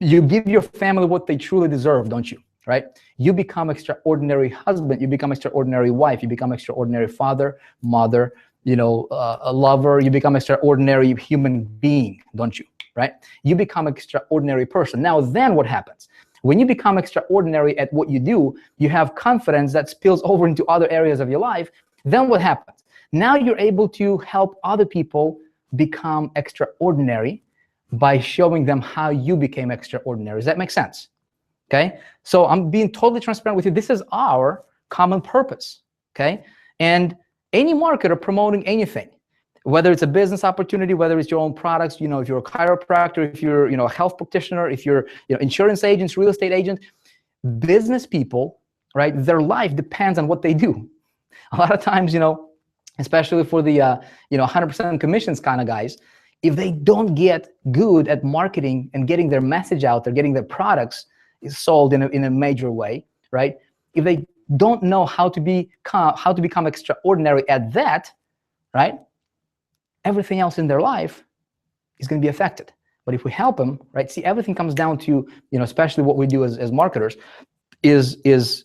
you give your family what they truly deserve, don't you? Right? You become extraordinary husband, you become extraordinary wife, you become extraordinary father, mother, a lover, you become extraordinary human being, don't you? Right? You become extraordinary person. Now, then what happens? When you become extraordinary at what you do, you have confidence that spills over into other areas of your life. Then what happens? Now you're able to help other people become extraordinary by showing them how you became extraordinary. Does that make sense? Okay? So I'm being totally transparent with you. This is our common purpose. Okay? And any marketer promoting anything, whether it's a business opportunity, whether it's your own products, if you're a chiropractor, if you're, a health practitioner, if you're, insurance agents, real estate agent, business people, right? Their life depends on what they do. A lot of times, especially for the, 100% commissions kind of guys, if they don't get good at marketing and getting their message out there, getting their products sold in a major way, right? If they don't know how to become extraordinary at that, right? Everything else in their life is going to be affected. But if we help them, right? See, everything comes down to, especially what we do as marketers, is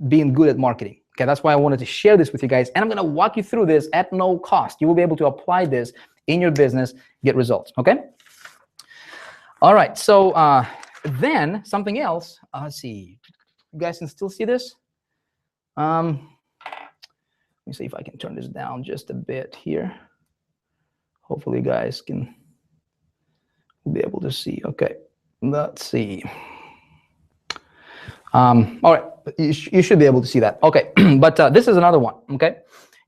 being good at marketing. Okay, that's why I wanted to share this with you guys, and I'm going to walk you through this at no cost. You will be able to apply this in your business, get results. Okay. All right. So then something else. Let's see. You guys can still see this. me see if I can turn this down just a bit here. Hopefully you guys can be able to see. Okay, let's see. All right, you should be able to see that. Okay, but this is another one, okay?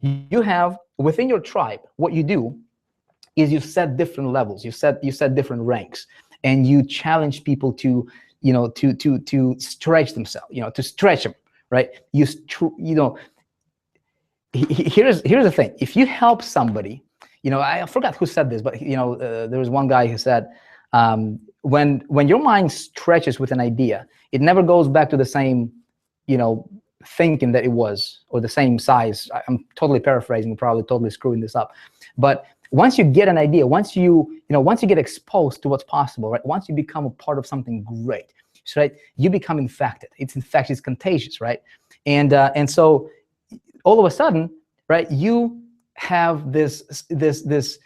You have, within your tribe, what you do is you set different levels, you set different ranks, and you challenge people to, you know, to stretch themselves, you know, to stretch them, right? You know, here's the thing. If you help somebody, you know, I forgot who said this, but you know, there was one guy who said, when your mind stretches with an idea, it never goes back to the same, you know, thinking that it was, or the same size. I'm totally paraphrasing, probably totally screwing this up, but once you get an idea, once you get exposed to what's possible, right? Once you become a part of something great, right? You become infected. It's infectious, it's contagious, right? And so all of a sudden, right, you have this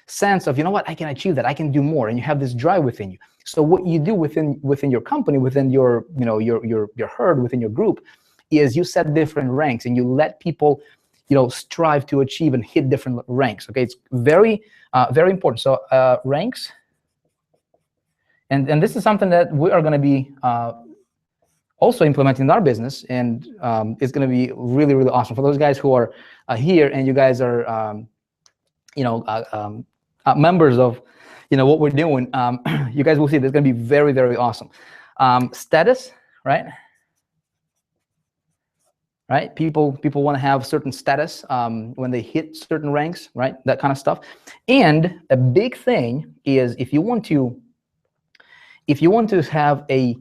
sense of, you know what, I can achieve that, I can do more, and you have this drive within you. So what you do within your company, within your, you know, your herd, within your group, is you set different ranks and you let people, you know, strive to achieve and hit different ranks. Okay, it's very very important. So ranks, and this is something that we are going to be also implementing in our business, and it's going to be really, really awesome for those guys who are here, and you guys are you know, members of, you know, what we're doing. You guys will see this is going to be very, very awesome. Status, right? Right? People want to have certain status when they hit certain ranks, right? That kind of stuff. And a big thing is, if you want to have a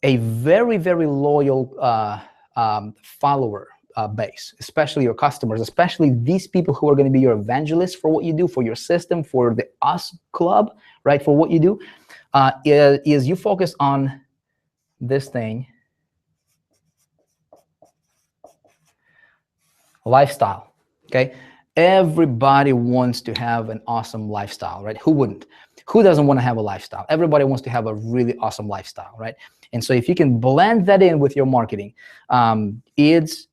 very, very loyal follower base, especially your customers, especially these people who are going to be your evangelists for what you do, for your system, for the US Club, right? For what you do, is you focus on this thing. Lifestyle, okay? Everybody wants to have an awesome lifestyle, right? Who wouldn't? Who doesn't want to have a lifestyle? Everybody wants to have a really awesome lifestyle, right? And so if you can blend that in with your marketing, it's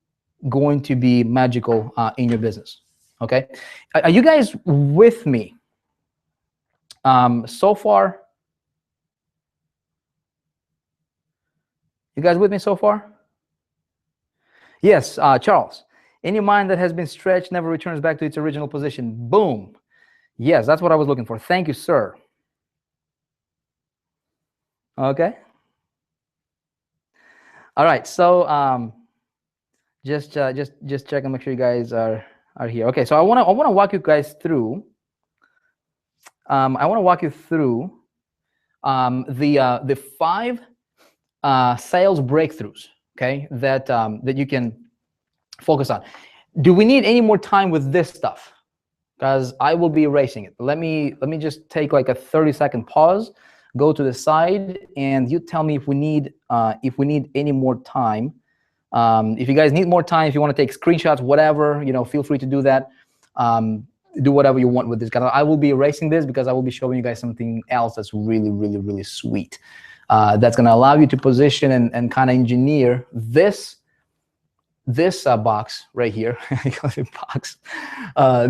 going to be magical in your business, okay? Are you guys with me so far? You guys with me so far? Yes, Charles. Any mind that has been stretched never returns back to its original position. Boom. Yes, that's what I was looking for. Thank you, sir. Okay. All right. So just check and make sure you guys are here. Okay. So I want to walk you guys through. I want to walk you through the 5 sales breakthroughs. Okay. That you can focus on. Do we need any more time with this stuff? Because I will be erasing it. Let me just take like a 30-second pause, go to the side, and you tell me if we need any more time. If you guys need more time, if you want to take screenshots, whatever, you know, feel free to do that. Do whatever you want with this. Because I will be erasing this because I will be showing you guys something else that's really, really, really sweet. That's going to allow you to position and kind of engineer this box right here, box,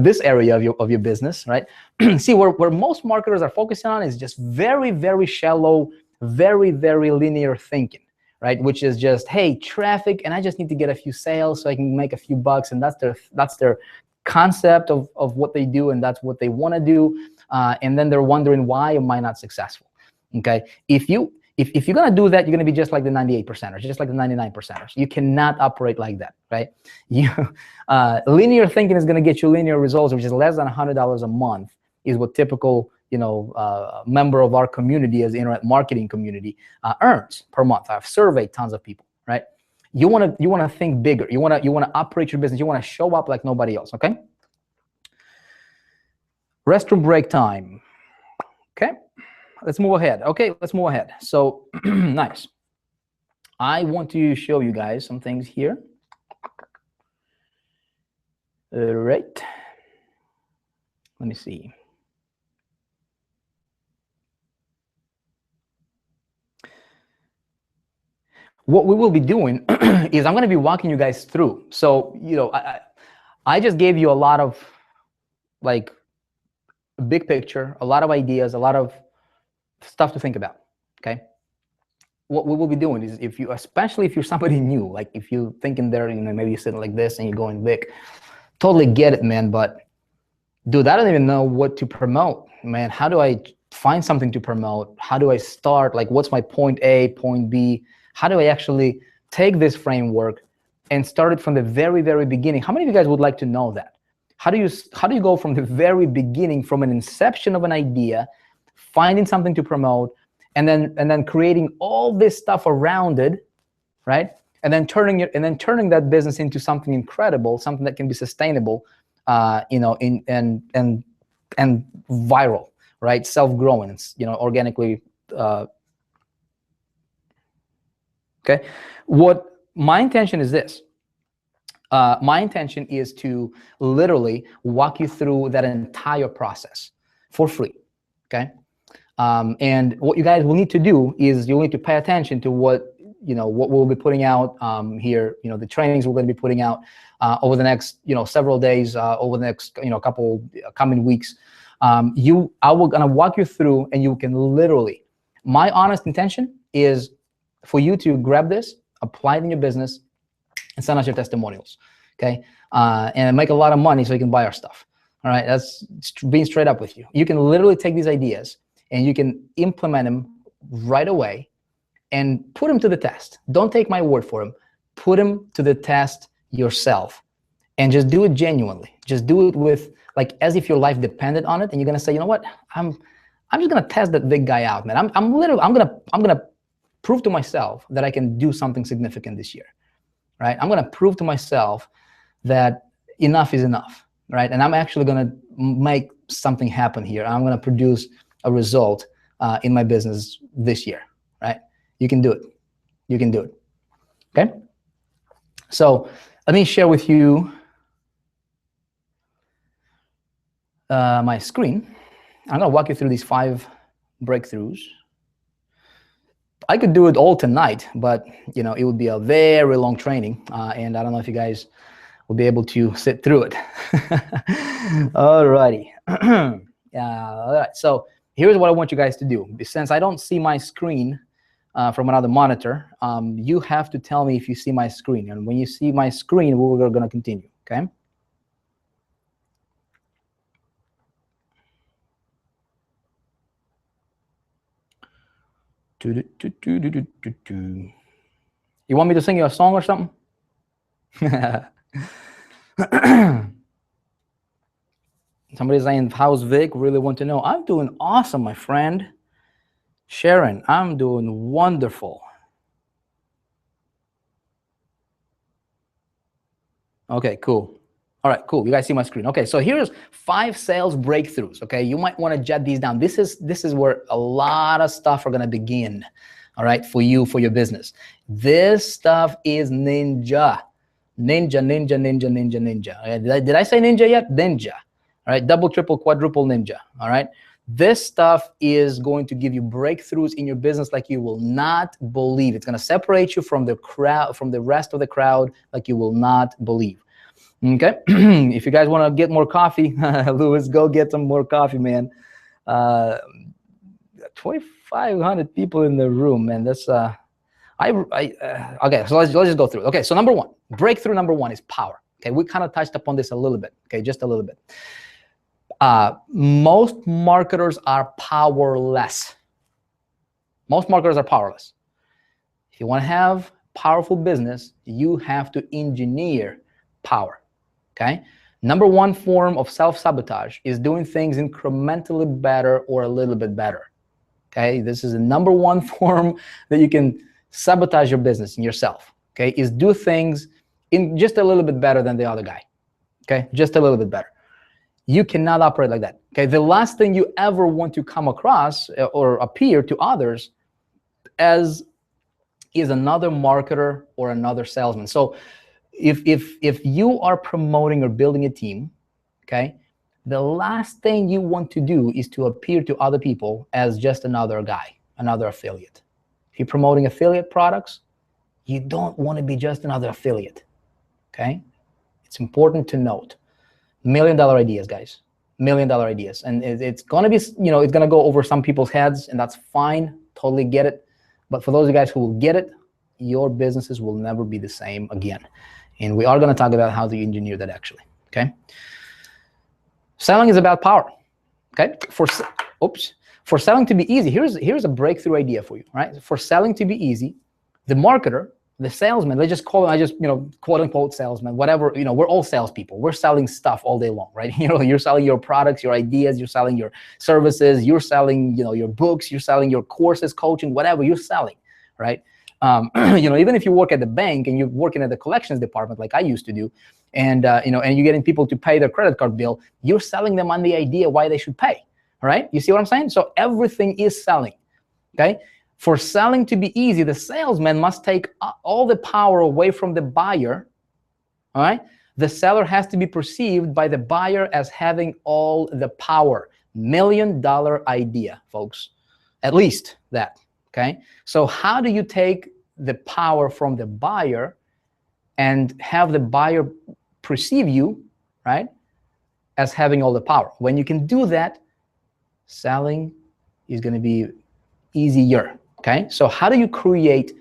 this area of your business, right? See, where most marketers are focusing on is just very, very shallow, very, very linear thinking, right? Which is just, hey, traffic, and I just need to get a few sales so I can make a few bucks, and that's their concept of what they do, and that's what they want to do, and then they're wondering why am I not successful? Okay, if you're going to do that, you're going to be just like the 98%ers, just like the 99%ers. You cannot operate like that, right? Linear thinking is going to get you linear results, which is less than $100 a month, is what typical, you know, member of our community, as the internet marketing community, earns per month. I've surveyed tons of people, right? You want to think bigger. You want to operate your business. You want to show up like nobody else, okay? Restroom break time, okay? Let's move ahead. Okay, let's move ahead. So nice. I want to show you guys some things here. All right. Let me see. What we will be doing is I'm going to be walking you guys through. So, you know, I just gave you a lot of like big picture, a lot of ideas, a lot of stuff to think about. Okay. What we will be doing is, if you, especially if you're somebody new, like if you're thinking there, maybe you're sitting like this and you're going, Vic, totally get it, man. But dude, I don't even know what to promote, man. How do I find something to promote? How do I start? Like, what's my point A, point B? How do I actually take this framework and start it from the very, very beginning? How many of you guys would like to know that? How do you go from the very beginning, from an inception of an idea, finding something to promote, and then creating all this stuff around it, right? And then turning that business into something incredible, something that can be sustainable, and viral, right? Self-growing, organically. Okay. What my intention is this. My intention is to literally walk you through that entire process for free. Okay. And what you guys will need to do is you'll need to pay attention to what we'll be putting out here. The trainings we're going to be putting out over the next several days, over the next couple coming weeks. I will gonna walk you through, and you can literally. My honest intention is for you to grab this, apply it in your business, and send us your testimonials. Okay, and make a lot of money so you can buy our stuff. All right, that's being straight up with you. You can literally take these ideas and you can implement them right away and put them to the test. Don't take my word for them. Put them to the test yourself, and just do it genuinely. Just do it with, like, as if your life depended on it. And you're gonna say, you know what? I'm just gonna test that big guy out, man. I'm gonna prove to myself that I can do something significant this year, right? I'm gonna prove to myself that enough is enough, right? And I'm actually gonna make something happen here. I'm gonna produce a result in my business this year, right? You can do it. You can do it. Okay. So let me share with you my screen. I'm gonna walk you through these 5 breakthroughs. I could do it all tonight, but it would be a very long training, and I don't know if you guys will be able to sit through it. Alrighty. All right. So here's what I want you guys to do. Since I don't see my screen from another monitor, you have to tell me if you see my screen. And when you see my screen, we're going to continue, okay? You want me to sing you a song or something? Somebody's saying, how's Vic? Really want to know. I'm doing awesome, my friend. Sharon, I'm doing wonderful. Okay, cool. All right, cool. You guys see my screen. Okay, so here's 5 sales breakthroughs. Okay, you might want to jot these down. This is where a lot of stuff are gonna begin. All right, for you, for your business. This stuff is ninja. Ninja, ninja, ninja, ninja, ninja. Okay, did I say ninja yet? Ninja. All right, double, triple, quadruple ninja. All right. This stuff is going to give you breakthroughs in your business like you will not believe. It's going to separate you from the crowd, from the rest of the crowd, like you will not believe. Okay. If you guys want to get more coffee, Louis, go get some more coffee, man. 2,500 people in the room, man. That's okay. So let's just go through. Okay. So number 1, breakthrough number 1 is power. Okay. We kind of touched upon this a little bit. Okay. Just a little bit. Most marketers are powerless. Most marketers are powerless. If you want to have powerful business, you have to engineer power. Okay. Number 1 form of self-sabotage is doing things incrementally better or a little bit better. Okay. This is the number 1 form that you can sabotage your business and yourself. Okay. Is do things in just a little bit better than the other guy. Okay. Just a little bit better. You cannot operate like that. Okay, the last thing you ever want to come across or appear to others as is another marketer or another salesman. So if you are promoting or building a team, okay, the last thing you want to do is to appear to other people as just another guy, another affiliate. If you're promoting affiliate products, you don't want to be just another affiliate. Okay, It's important to note. $1 million ideas, guys. $1 million ideas. And it's going to be, it's going to go over some people's heads, and that's fine. Totally get it. But for those of you guys who will get it, your businesses will never be the same again. And we are going to talk about how to engineer that actually, okay? Selling is about power, okay? For selling to be easy, here's a breakthrough idea for you, right? For selling to be easy, the marketer, the salesman, let's just call it, quote unquote salesman, whatever, we're all salespeople. We're selling stuff all day long, right? You're selling your products, your ideas, you're selling your services, you're selling, your books, you're selling your courses, coaching, whatever you're selling, right? Even if you work at the bank and you're working at the collections department, like I used to do, and and you're getting people to pay their credit card bill, you're selling them on the idea why they should pay, right? You see what I'm saying? So everything is selling, okay? For selling to be easy, the salesman must take all the power away from the buyer, all right? The seller has to be perceived by the buyer as having all the power. $1 million idea, folks, at least that. Okay, so how do you take the power from the buyer and have the buyer perceive you, right, as having all the power? When you can do that, selling is going to be easier. Okay, so how do you create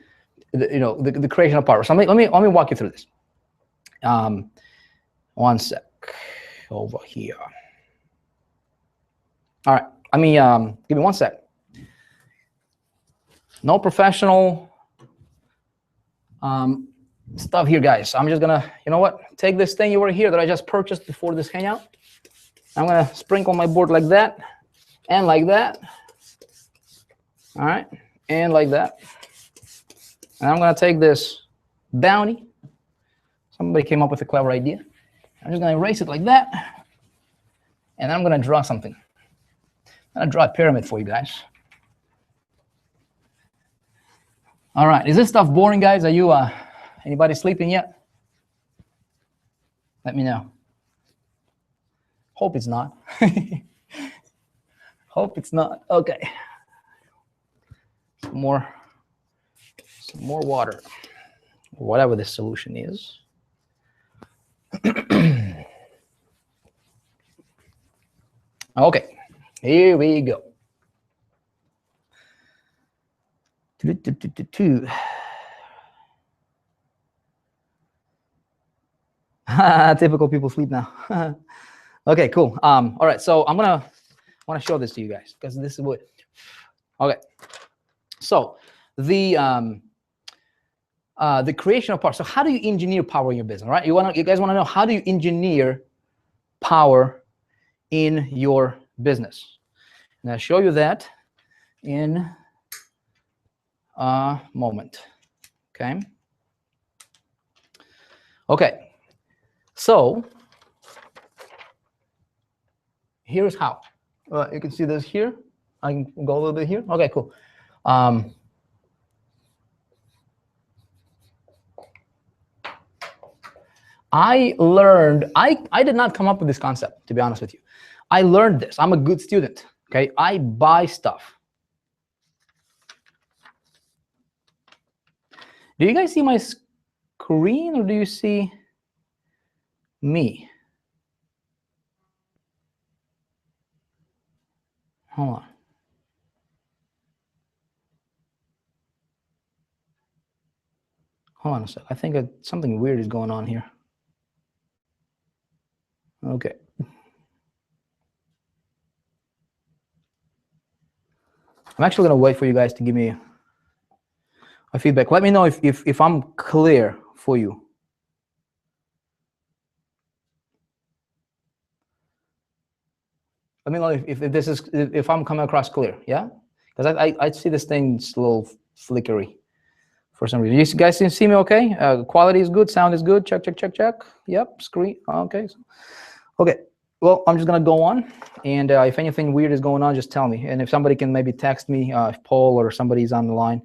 the creation of power? So let me walk you through this. One sec over here. All right, give me one sec. No professional stuff here, guys. I'm just gonna, take this thing over here that I just purchased before this hangout. I'm gonna sprinkle my board like that, and like that. All right, and like that. And I'm gonna take this bounty. Somebody came up with a clever idea. I'm just gonna erase it like that, and I'm gonna draw something. I'm gonna draw a pyramid for you guys. All right, is this stuff boring, guys? Are you, anybody sleeping yet? Let me know. Hope it's not. Hope it's not. Okay. Some more water, whatever the solution is. Okay, here we go. Typical people sleep now. Okay, cool. All right, so I want to show this to you guys because this is what. Okay, so the creation of power. So how do you engineer power in your business? Right? You guys want to know how do you engineer power in your business? And I'll show you that in a moment. Okay, so here's how. You can see this here. I can go a little bit here. Okay, cool. I learned, I did not come up with this concept, to be honest with you. I learned this. I'm a good student, okay? I buy stuff. Do you guys see my screen or do you see me? Hold on. Hold on a sec. I think something weird is going on here. Okay. I'm actually going to wait for you guys to give me a feedback. Let me know if I'm clear for you. Let me know if I'm coming across clear, yeah? Because I see this thing's a little flickery for some reason. You guys see me okay? Quality is good, sound is good. Check, check, check, check. Yep, screen. Okay. Okay. Well, I'm just gonna go on, and if anything weird is going on, just tell me. And if somebody can maybe text me, if Paul or somebody's on the line.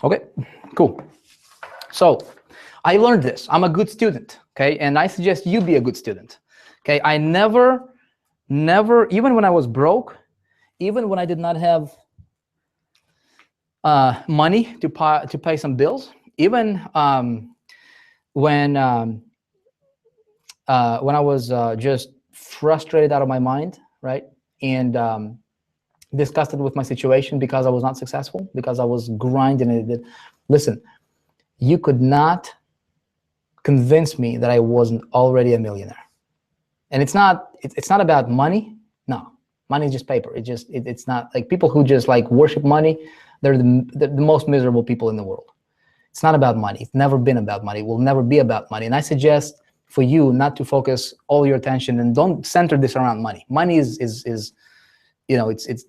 Okay, cool. So I learned this. I'm a good student, okay? And I suggest you be a good student, okay? I never, even when I was broke, even when I did not have money to pay some bills. Even when I was just frustrated out of my mind, right? And disgusted with my situation because I was not successful, because I was grinding it. Listen, you could not convince me that I wasn't already a millionaire. And it's not about money. No, money is just paper. It's not like people who just like worship money. They're the most miserable people in the world. It's not about money. It's never been about money. It will never be about money. And I suggest for you not to focus all your attention, and don't center this around money. Money is you know, it's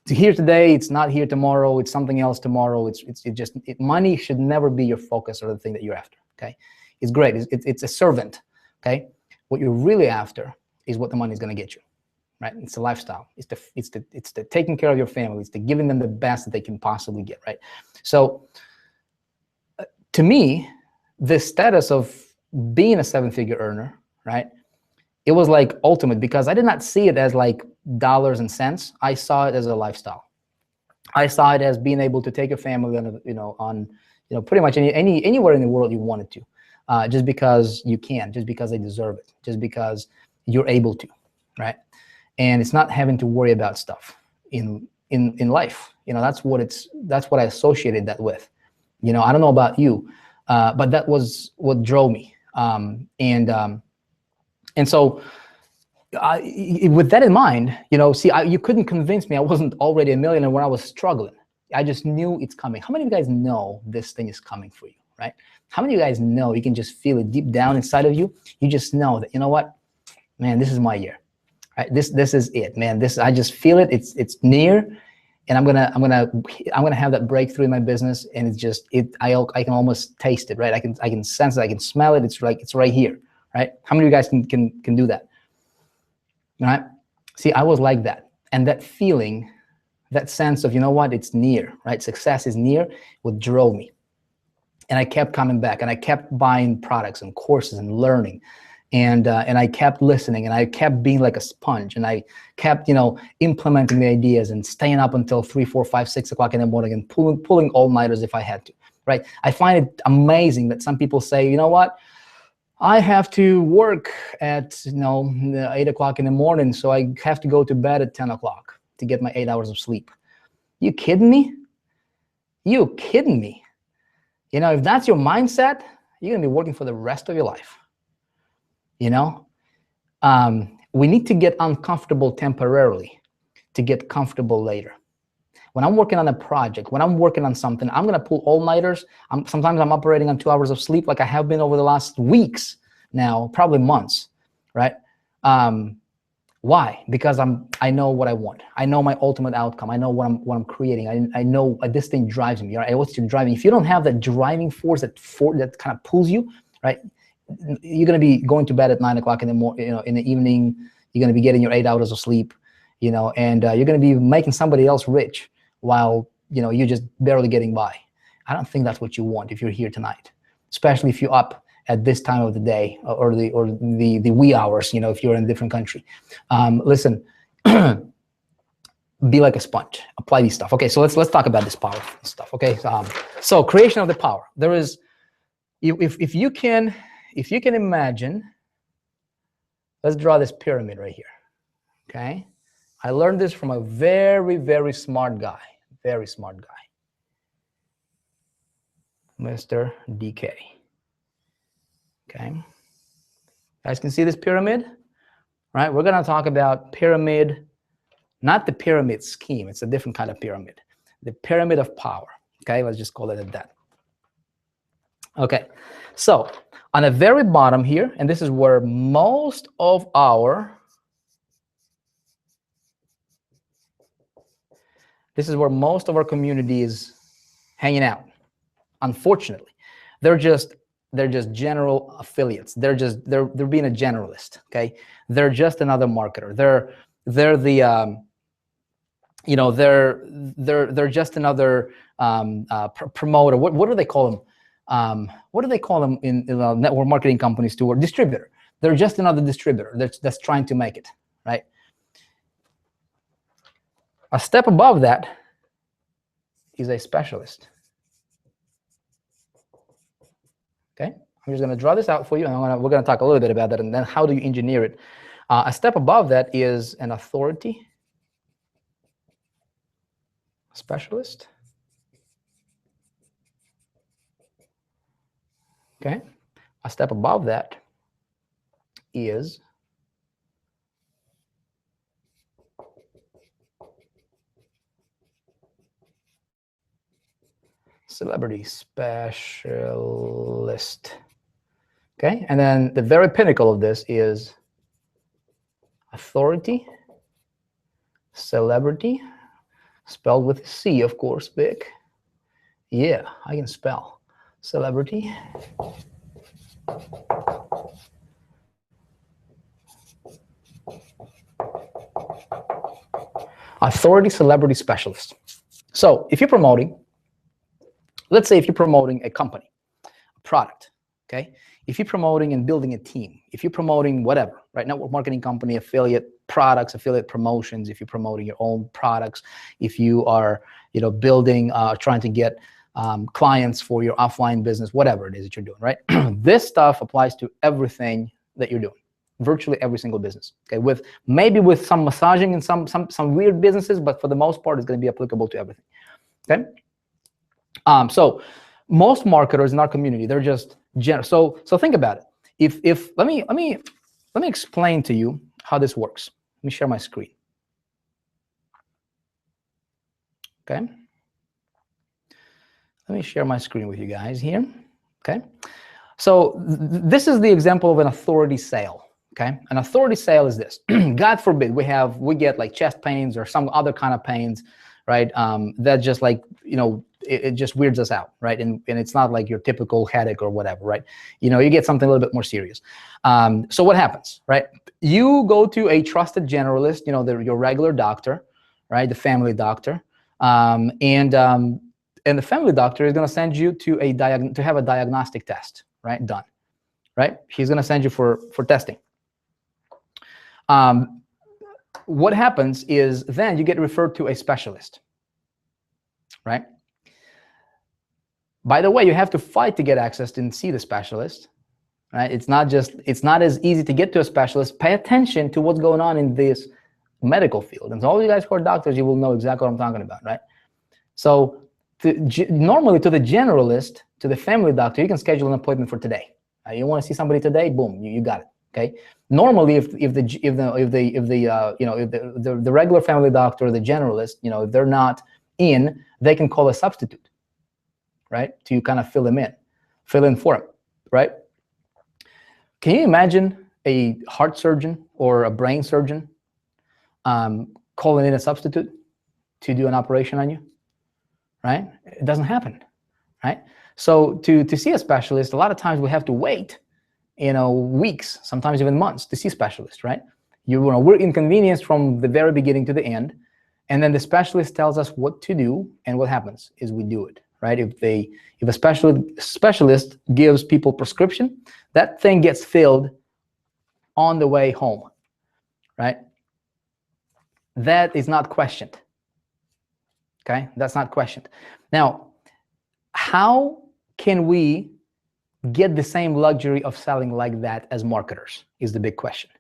here today. It's not here tomorrow. It's something else tomorrow. Money should never be your focus or the thing that you're after. Okay, it's great. It's a servant. Okay, what you're really after is what the money is going to get you. Right? It's the lifestyle. It's the taking care of your family. It's the giving them the best that they can possibly get. Right? So, to me, the status of being a seven-figure earner, right? It was like ultimate, because I did not see it as like dollars and cents. I saw it as a lifestyle. I saw it as being able to take your family on pretty much anywhere in the world you wanted to, just because you can, just because they deserve it, just because you're able to, right? And it's not having to worry about stuff in life. That's what I associated that with. I don't know about you, but that was what drove me. And so with that in mind, you couldn't convince me I wasn't already a millionaire when I was struggling. I just knew it's coming. How many of you guys know this thing is coming for you, right? How many of you guys know you can just feel it deep down inside of you? You just know that, you know what, man, this is my year, right? This is it, man. I just feel it. It's near. And I'm gonna have that breakthrough in my business, and I can almost taste it, right? I can sense it, I can smell it. It's right here, right? How many of you guys can do that? All right? See, I was like that, and that feeling, that sense of, you know what, it's near, right? Success is near, what drove me, and I kept coming back, and I kept buying products and courses and learning. And I kept listening, and I kept being like a sponge, and I kept, implementing the ideas and staying up until 3, 4, 5, 6 o'clock in the morning and pulling all-nighters if I had to, right? I find it amazing that some people say, you know what, I have to work at 8 o'clock in the morning, so I have to go to bed at 10 o'clock to get my 8 hours of sleep. You kidding me? You kidding me? If that's your mindset, you're gonna be working for the rest of your life. We need to get uncomfortable temporarily to get comfortable later. When I'm working on a project, when I'm working on something, I'm going to pull all-nighters. Sometimes I'm operating on 2 hours of sleep, like I have been over the last weeks now, probably months, right? Why? Because I know what I want. I know my ultimate outcome. I know what I'm creating. I know this thing drives me. Right? What's your driving? If you don't have that driving force, that kind of pulls you, right? You're going to be going to bed at 9 o'clock in the morning, in the evening. You're going to be getting your 8 hours of sleep, and you're going to be making somebody else rich while, you're just barely getting by. I don't think that's what you want if you're here tonight, especially if you're up at this time of the day or the wee hours, if you're in a different country. Listen, be like a sponge. Apply these stuff. Okay, so let's talk about this power stuff. Okay, so creation of the power. There is, if you can imagine, let's draw this pyramid right here. Okay, I learned this from a very, very smart guy. Very smart guy, Mr. DK. Okay, guys can see this pyramid, right? We're gonna talk about pyramid, not the pyramid scheme. It's a different kind of pyramid. The pyramid of power. Okay, let's just call it at that. Okay, so on the very bottom here, and this is where most of our community is hanging out. Unfortunately, they're just general affiliates. They're being a generalist. Okay, they're just another marketer. They're the they're just another promoter. What do they call them? What do they call them in network marketing companies too? Or distributor. They're just another distributor that's trying to make it, right? A step above that is a specialist. Okay, I'm just going to draw this out for you, and we're going to talk a little bit about that, and then how do you engineer it. A step above that is an authority specialist. Okay, a step above that is celebrity specialist. Okay, and then the very pinnacle of this is authority, celebrity, spelled with C, of course, Vic. Yeah, I can spell. Celebrity. Authority, celebrity, specialist. So if you're promoting, let's say if you're promoting a company, a product, okay? If you're promoting and building a team, if you're promoting whatever, right? Network marketing company, affiliate products, affiliate promotions, if you're promoting your own products, if you are, building, trying to get clients for your offline business, whatever it is that you're doing, right? This stuff applies to everything that you're doing, virtually every single business, okay? Maybe with some massaging and some weird businesses, but for the most part, it's going to be applicable to everything, okay? So most marketers in our community, they're just general. So think about it. If let me explain to you how this works. Let me share my screen. Okay. Let me share my screen with you guys here. Okay. So this is the example of an authority sale. Okay. An authority sale is this. God forbid we get like chest pains or some other kind of pains, right? That just like, it just weirds us out, right? And it's not like your typical headache or whatever, right? You get something a little bit more serious. So what happens, right? You go to a trusted generalist, your regular doctor, right? The family doctor, and the family doctor is going to send you to have a diagnostic test, right? Done, right? He's going to send you for testing. What happens is then you get referred to a specialist, right? By the way, you have to fight to get access and see the specialist, right? It's not as easy to get to a specialist. Pay attention to what's going on in this medical field. And so all you guys who are doctors, you will know exactly what I'm talking about, right? So normally to the generalist, to the family doctor, you can schedule an appointment for today. You want to see somebody today? Boom, you got it. Okay. Normally, if the regular family doctor or the generalist, if they're not in, they can call a substitute, right? To kind of fill in for him, right? Can you imagine a heart surgeon or a brain surgeon calling in a substitute to do an operation on you, right? It doesn't happen, right? So to see a specialist, a lot of times we have to wait, weeks, sometimes even months to see specialists, right? We're inconvenienced from the very beginning to the end, and then the specialist tells us what to do, and what happens is we do it, right? If a specialist gives people prescription, that thing gets filled on the way home, right? That is not questioned. Okay, that's not questioned. Now, how can we get the same luxury of selling like that as marketers is the big question.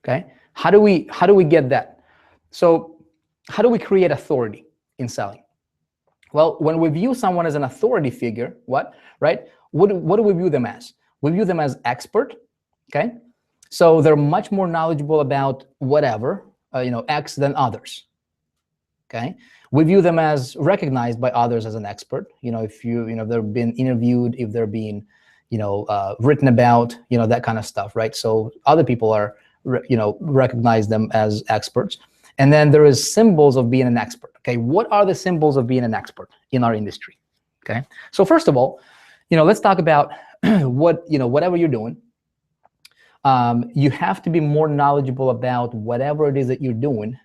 Okay, how do we get that? So how do we create authority in selling? Well, when we view someone as an authority figure, what do we view them as? We view them as expert. Okay, so they're much more knowledgeable about whatever X than others. Okay, we view them as recognized by others as an expert. If they're being interviewed, if they're being written about, that kind of stuff, right? So other people are recognize them as experts. And then there is symbols of being an expert. Okay, what are the symbols of being an expert in our industry? Okay, so first of all, let's talk about whatever you're doing. You have to be more knowledgeable about whatever it is that you're doing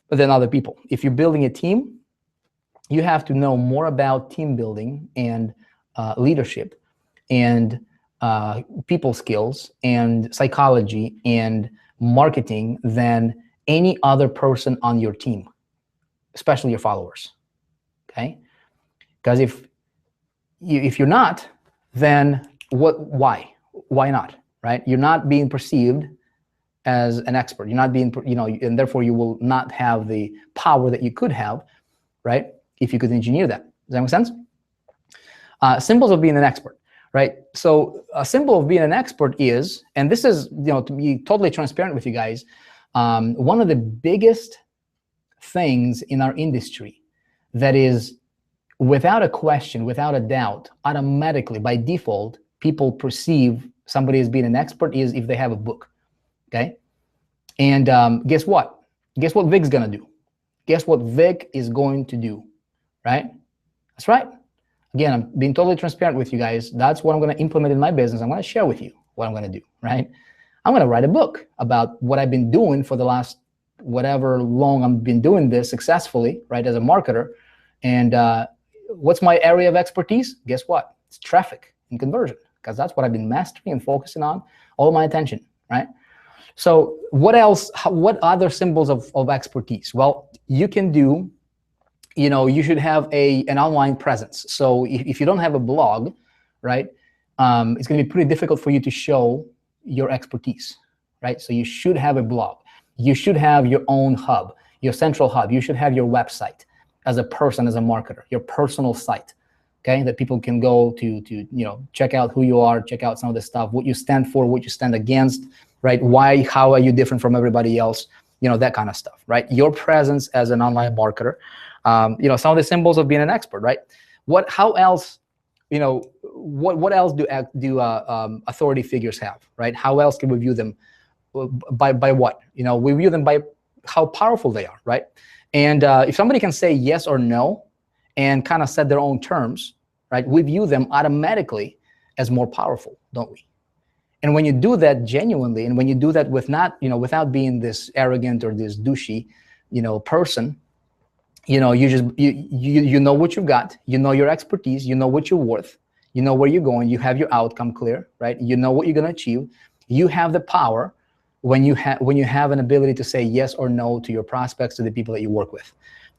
than other people. If you're building a team, you have to know more about team building and leadership and people skills and psychology and marketing than any other person on your team, especially your followers. Okay, because if you're not, then why not, right? You're not being perceived as an expert. You're not being, and therefore you will not have the power that you could have, right, if you could engineer that. Does that make sense? Symbols of being an expert, right? So a symbol of being an expert is, and this is, to be totally transparent with you guys, one of the biggest things in our industry that is, without a question, without a doubt, automatically by default, people perceive somebody as being an expert is if they have a book. Okay, and guess what? Guess what Vick's gonna do? Guess what Vick is going to do, right? That's right. Again, I'm being totally transparent with you guys. That's what I'm gonna implement in my business. I'm gonna share with you what I'm gonna do, right? I'm gonna write a book about what I've been doing for the last whatever long I've been doing this successfully, right, as a marketer. And what's my area of expertise? Guess what? It's traffic and conversion, because that's what I've been mastering and focusing on all my attention, right? So what else, what other symbols of expertise? Well, you can do, you should have an online presence. So if you don't have a blog, right, it's going to be pretty difficult for you to show your expertise, right? So you should have a blog. You should have your own hub, your central hub. You should have your website as a person, as a marketer, your personal site, okay, that people can go to check out who you are, check out some of the stuff, what you stand for, what you stand against, right? Why, how are you different from everybody else? That kind of stuff, right? Your presence as an online marketer, some of the symbols of being an expert, right? How else, what else do authority figures have, right? How else can we view them? By what? We view them by how powerful they are, right? And if somebody can say yes or no and kind of set their own terms, right, we view them automatically as more powerful, don't we? And when you do that genuinely, and when you do that with not, without being this arrogant or this douchey, person, you know what you've got, your expertise, what you're worth, where you're going, you have your outcome clear, right? You know what you're going to achieve. You have the power when you have an ability to say yes or no to your prospects, to the people that you work with.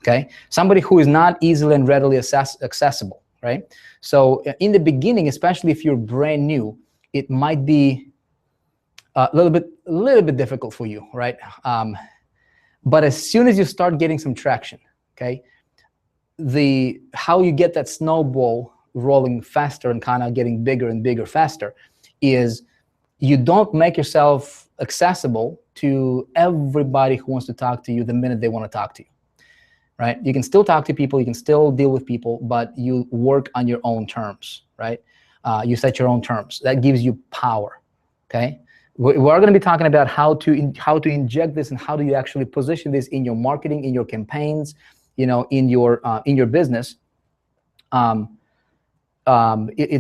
Okay, somebody who is not easily and readily accessible, right? So in the beginning, especially if you're brand new, it might be a little bit difficult for you, right? But as soon as you start getting some traction, okay, how you get that snowball rolling faster and kind of getting bigger and bigger faster is you don't make yourself accessible to everybody who wants to talk to you the minute they want to talk to you, right? You can still talk to people, you can still deal with people, but you work on your own terms, right? You set your own terms. That gives you power, okay? We're going to be talking about how to inject this and how do you actually position this in your marketing, in your campaigns, in your business. It's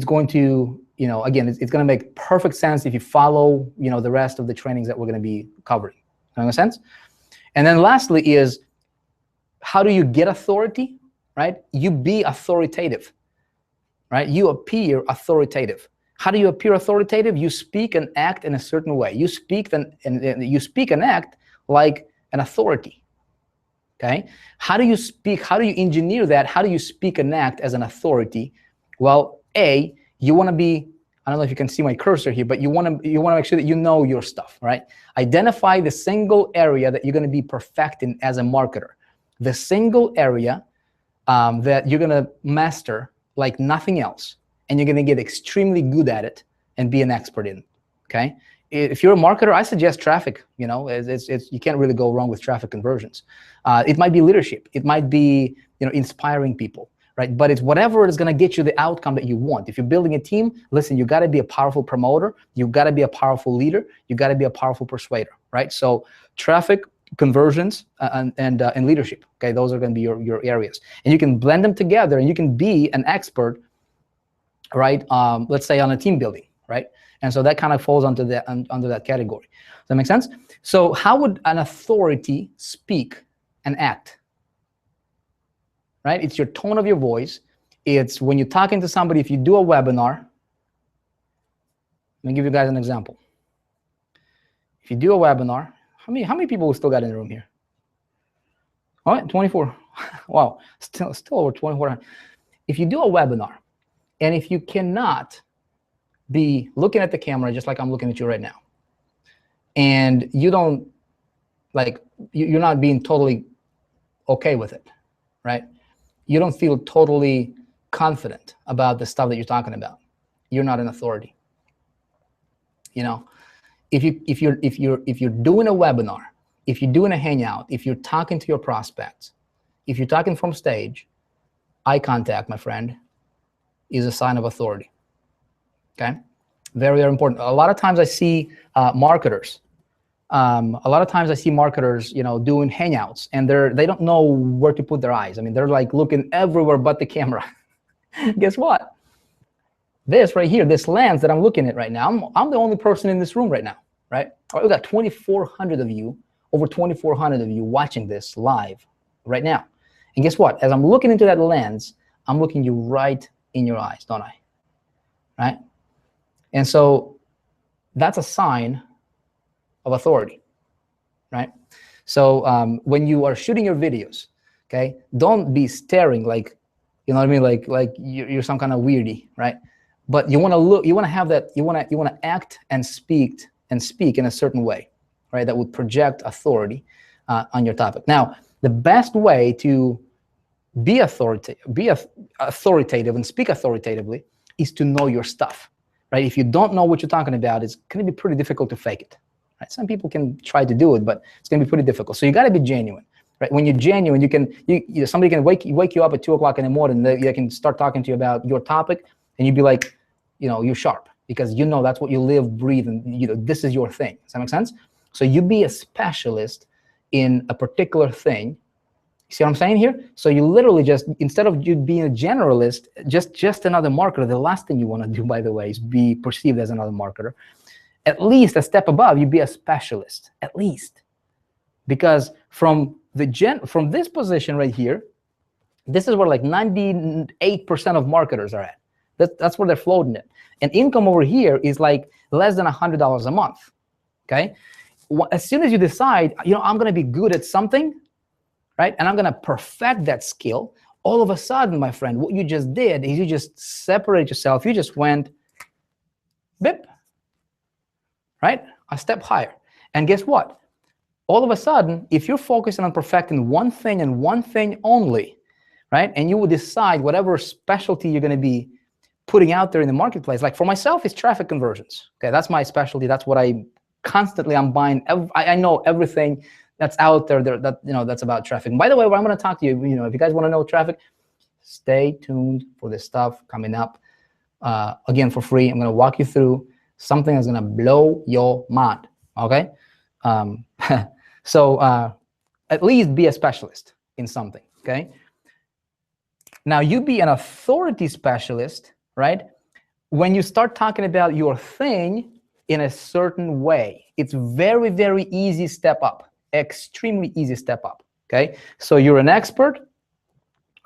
going to, again, it's going to make perfect sense if you follow, the rest of the trainings that we're going to be covering. Does that make sense? And then lastly is, how do you get authority, right? You be authoritative, right? You appear authoritative. How do you appear authoritative? You speak and act in a certain way. You speak and act like an authority, okay? How do you speak? How do you engineer that? How do you speak and act as an authority? Well, you want to be, I don't know if you can see my cursor here, but you want to make sure that you know your stuff, right? Identify the single area that you're going to be perfecting as a marketer. The single area that you're going to master like nothing else, and you're going to get extremely good at it and be an expert in, okay? If you're a marketer, I suggest traffic. You can't really go wrong with traffic conversions. It might be leadership. It might be inspiring people, right? But it's whatever is going to get you the outcome that you want. If you're building a team, listen, you got to be a powerful promoter. You got to be a powerful leader. You got to be a powerful persuader, right? So traffic, conversions, and leadership. Okay, those are going to be your areas, and you can blend them together, and you can be an expert, right? Let's say on a team building, right? And so that kind of falls under that category. Does that make sense? So how would an authority speak and act? Right? It's your tone of your voice. It's when you're talking to somebody. If you do a webinar, let me give you guys an example. If you do a webinar, How many people we still got in the room here? All right, 24. Wow, still over 24. If you do a webinar, and if you cannot be looking at the camera just like I'm looking at you right now, and you don't like, you're not being totally okay with it, right? You don't feel totally confident about the stuff that you're talking about. You're not an authority. You know, if you're doing a webinar, if you're doing a hangout, if you're talking to your prospects, if you're talking from stage, eye contact, my friend, is a sign of authority. Okay, very, very important. A lot of times I see marketers. You know, doing hangouts, and they don't know where to put their eyes. I mean, they're like looking everywhere but the camera. Guess what? This right here, this lens that I'm looking at right now, I'm the only person in this room right now, right? All right, we got 2,400 of you, over 2,400 of you watching this live right now. And guess what? As I'm looking into that lens, I'm looking you right in your eyes, don't I? Right? And so that's a sign of authority, right? So when you are shooting your videos, okay, don't be staring like, you know what I mean, like you're some kind of weirdy, right? But you want to look, you want to have that, you want to act and speak in a certain way, right? That would project authority on your topic. Now, the best way to be authoritative and speak authoritatively is to know your stuff, right? If you don't know what you're talking about, it's going to be pretty difficult to fake it. Right? Some people can try to do it, but it's going to be pretty difficult. So you got to be genuine, right? When you're genuine, somebody can wake you up at 2 o'clock in the morning. They can start talking to you about your topic, and you'd be like, you know, you're sharp because you know that's what you live, breathe, and you know this is your thing. Does that make sense? So you be a specialist in a particular thing. You see what I'm saying here? So you literally just, instead of you being a generalist, just another marketer. The last thing you want to do, by the way, is be perceived as another marketer. At least a step above, you be a specialist, at least. Because from this position right here, this is where like 98% of marketers are at. That's where they're floating it. And income over here is like less than $100 a month, okay? As soon as you decide, you know, I'm gonna be good at something, right? And I'm gonna perfect that skill, all of a sudden, my friend, what you just did is you just separate yourself. You just went, bip, right? A step higher. And guess what? All of a sudden, if you're focusing on perfecting one thing and one thing only, right? And you would decide whatever specialty you're going to be putting out there in the marketplace. Like for myself, it's traffic conversions. Okay, that's my specialty. That's what I'm buying. I know everything that's out there that, you know, that's about traffic. And by the way, what I'm going to talk to you, you know, if you guys want to know traffic, stay tuned for this stuff coming up. Again, for free, I'm going to walk you through something that's going to blow your mind, okay? So at least be a specialist in something, okay? Now, you be an authority specialist, right? When you start talking about your thing in a certain way, it's very, very easy step up, extremely easy step up, okay? So you're an expert,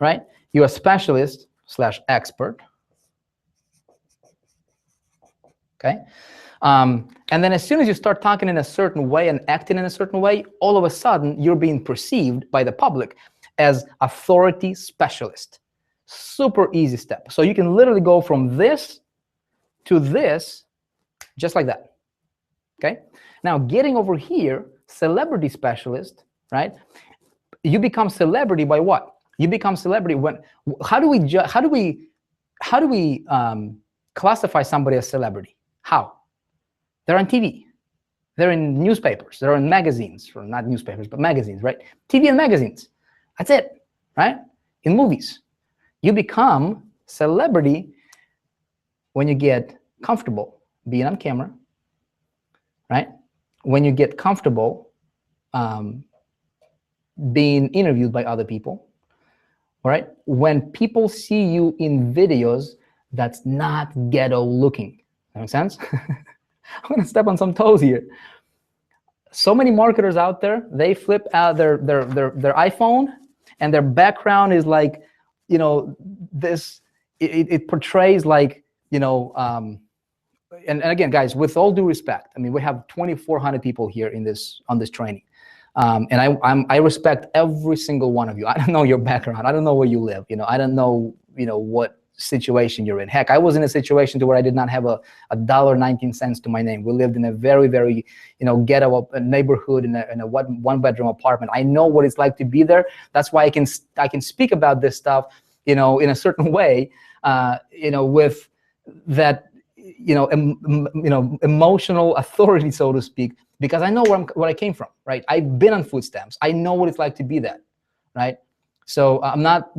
right? You're a specialist / expert, okay? And then as soon as you start talking in a certain way and acting in a certain way, all of a sudden you're being perceived by the public as authority specialist. Super easy step. So you can literally go from this to this just like that, okay? Now getting over here, celebrity specialist, right? You become celebrity by what? You become celebrity when, how do we classify somebody as celebrity? How? They're on TV. They're in newspapers. They're in magazines, or not newspapers, but magazines, right? TV and magazines. That's it, right? In movies. You become celebrity when you get comfortable being on camera, right? When you get comfortable being interviewed by other people, all right? When people see you in videos that's not ghetto looking. That makes sense? I'm gonna step on some toes here. So many marketers out there, they flip out their iPhone and their background is like, you know, this, it portrays like, you know, and again, guys, with all due respect, I mean, we have 2,400 people here in this on this training, and I respect every single one of you. I don't know your background. I don't know where you live. You know, I don't know, you know, what situation you're in. Heck, I was in a situation to where I did not have a $1.19 to my name. We lived in a very, very, you know, ghetto neighborhood in a one-bedroom apartment. I know what it's like to be there. That's why I can speak about this stuff, you know, in a certain way, you know, with that, you know, emotional authority, so to speak, because I know where I came from, right? I've been on food stamps. I know what it's like to be that, right? So I'm not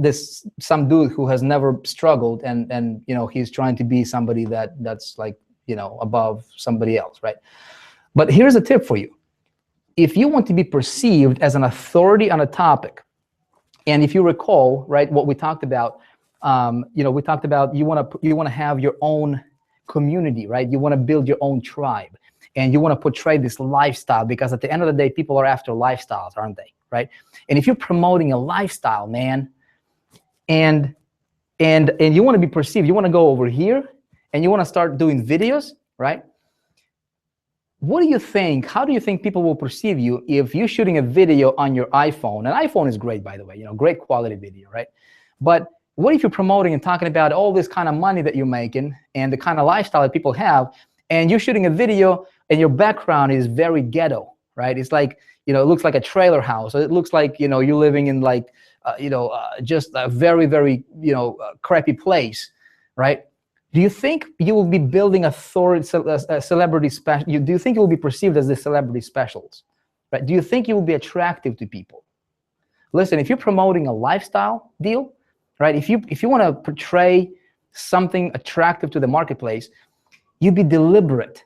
some dude who has never struggled and you know, he's trying to be somebody that's like, you know, above somebody else, right? But here's a tip for you. If you want to be perceived as an authority on a topic, and if you recall, right, what we talked about, you know, we talked about you want to have your own community, right? You want to build your own tribe, and you want to portray this lifestyle, because at the end of the day, people are after lifestyles, aren't they? Right? And if you're promoting a lifestyle, man, and you want to be perceived, you want to go over here and you want to start doing videos, right? What do you think? How do you think people will perceive you if you're shooting a video on your iPhone? An iPhone is great, by the way, you know, great quality video, right? But what if you're promoting and talking about all this kind of money that you're making and the kind of lifestyle that people have, and you're shooting a video and your background is very ghetto, right? It's like, you know, it looks like a trailer house. It looks like, you know, you're living in like, you know, just a very, very, you know, crappy place, right? Do you think you will be building a celebrity special? Do you think you will be perceived as the celebrity specials, right? Do you think you will be attractive to people? Listen, if you're promoting a lifestyle deal, right? If you want to portray something attractive to the marketplace, you be deliberate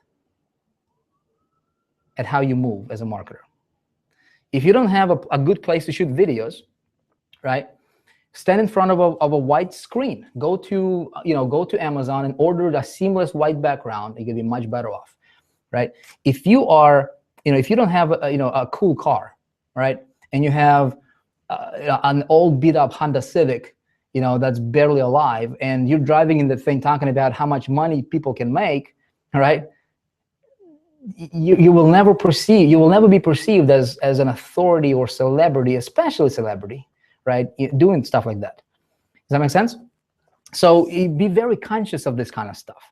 at how you move as a marketer. If you don't have a good place to shoot videos, right? Stand in front of a white screen. Go to Amazon and order a seamless white background. You're gonna be much better off, right? If you are, you know, if you don't have a cool car, right, and you have an old beat up Honda Civic, you know, that's barely alive, and you're driving in the thing talking about how much money people can make, right? You will never be perceived as an authority or celebrity, especially celebrity, right? Doing stuff like that. Does that make sense? So be very conscious of this kind of stuff,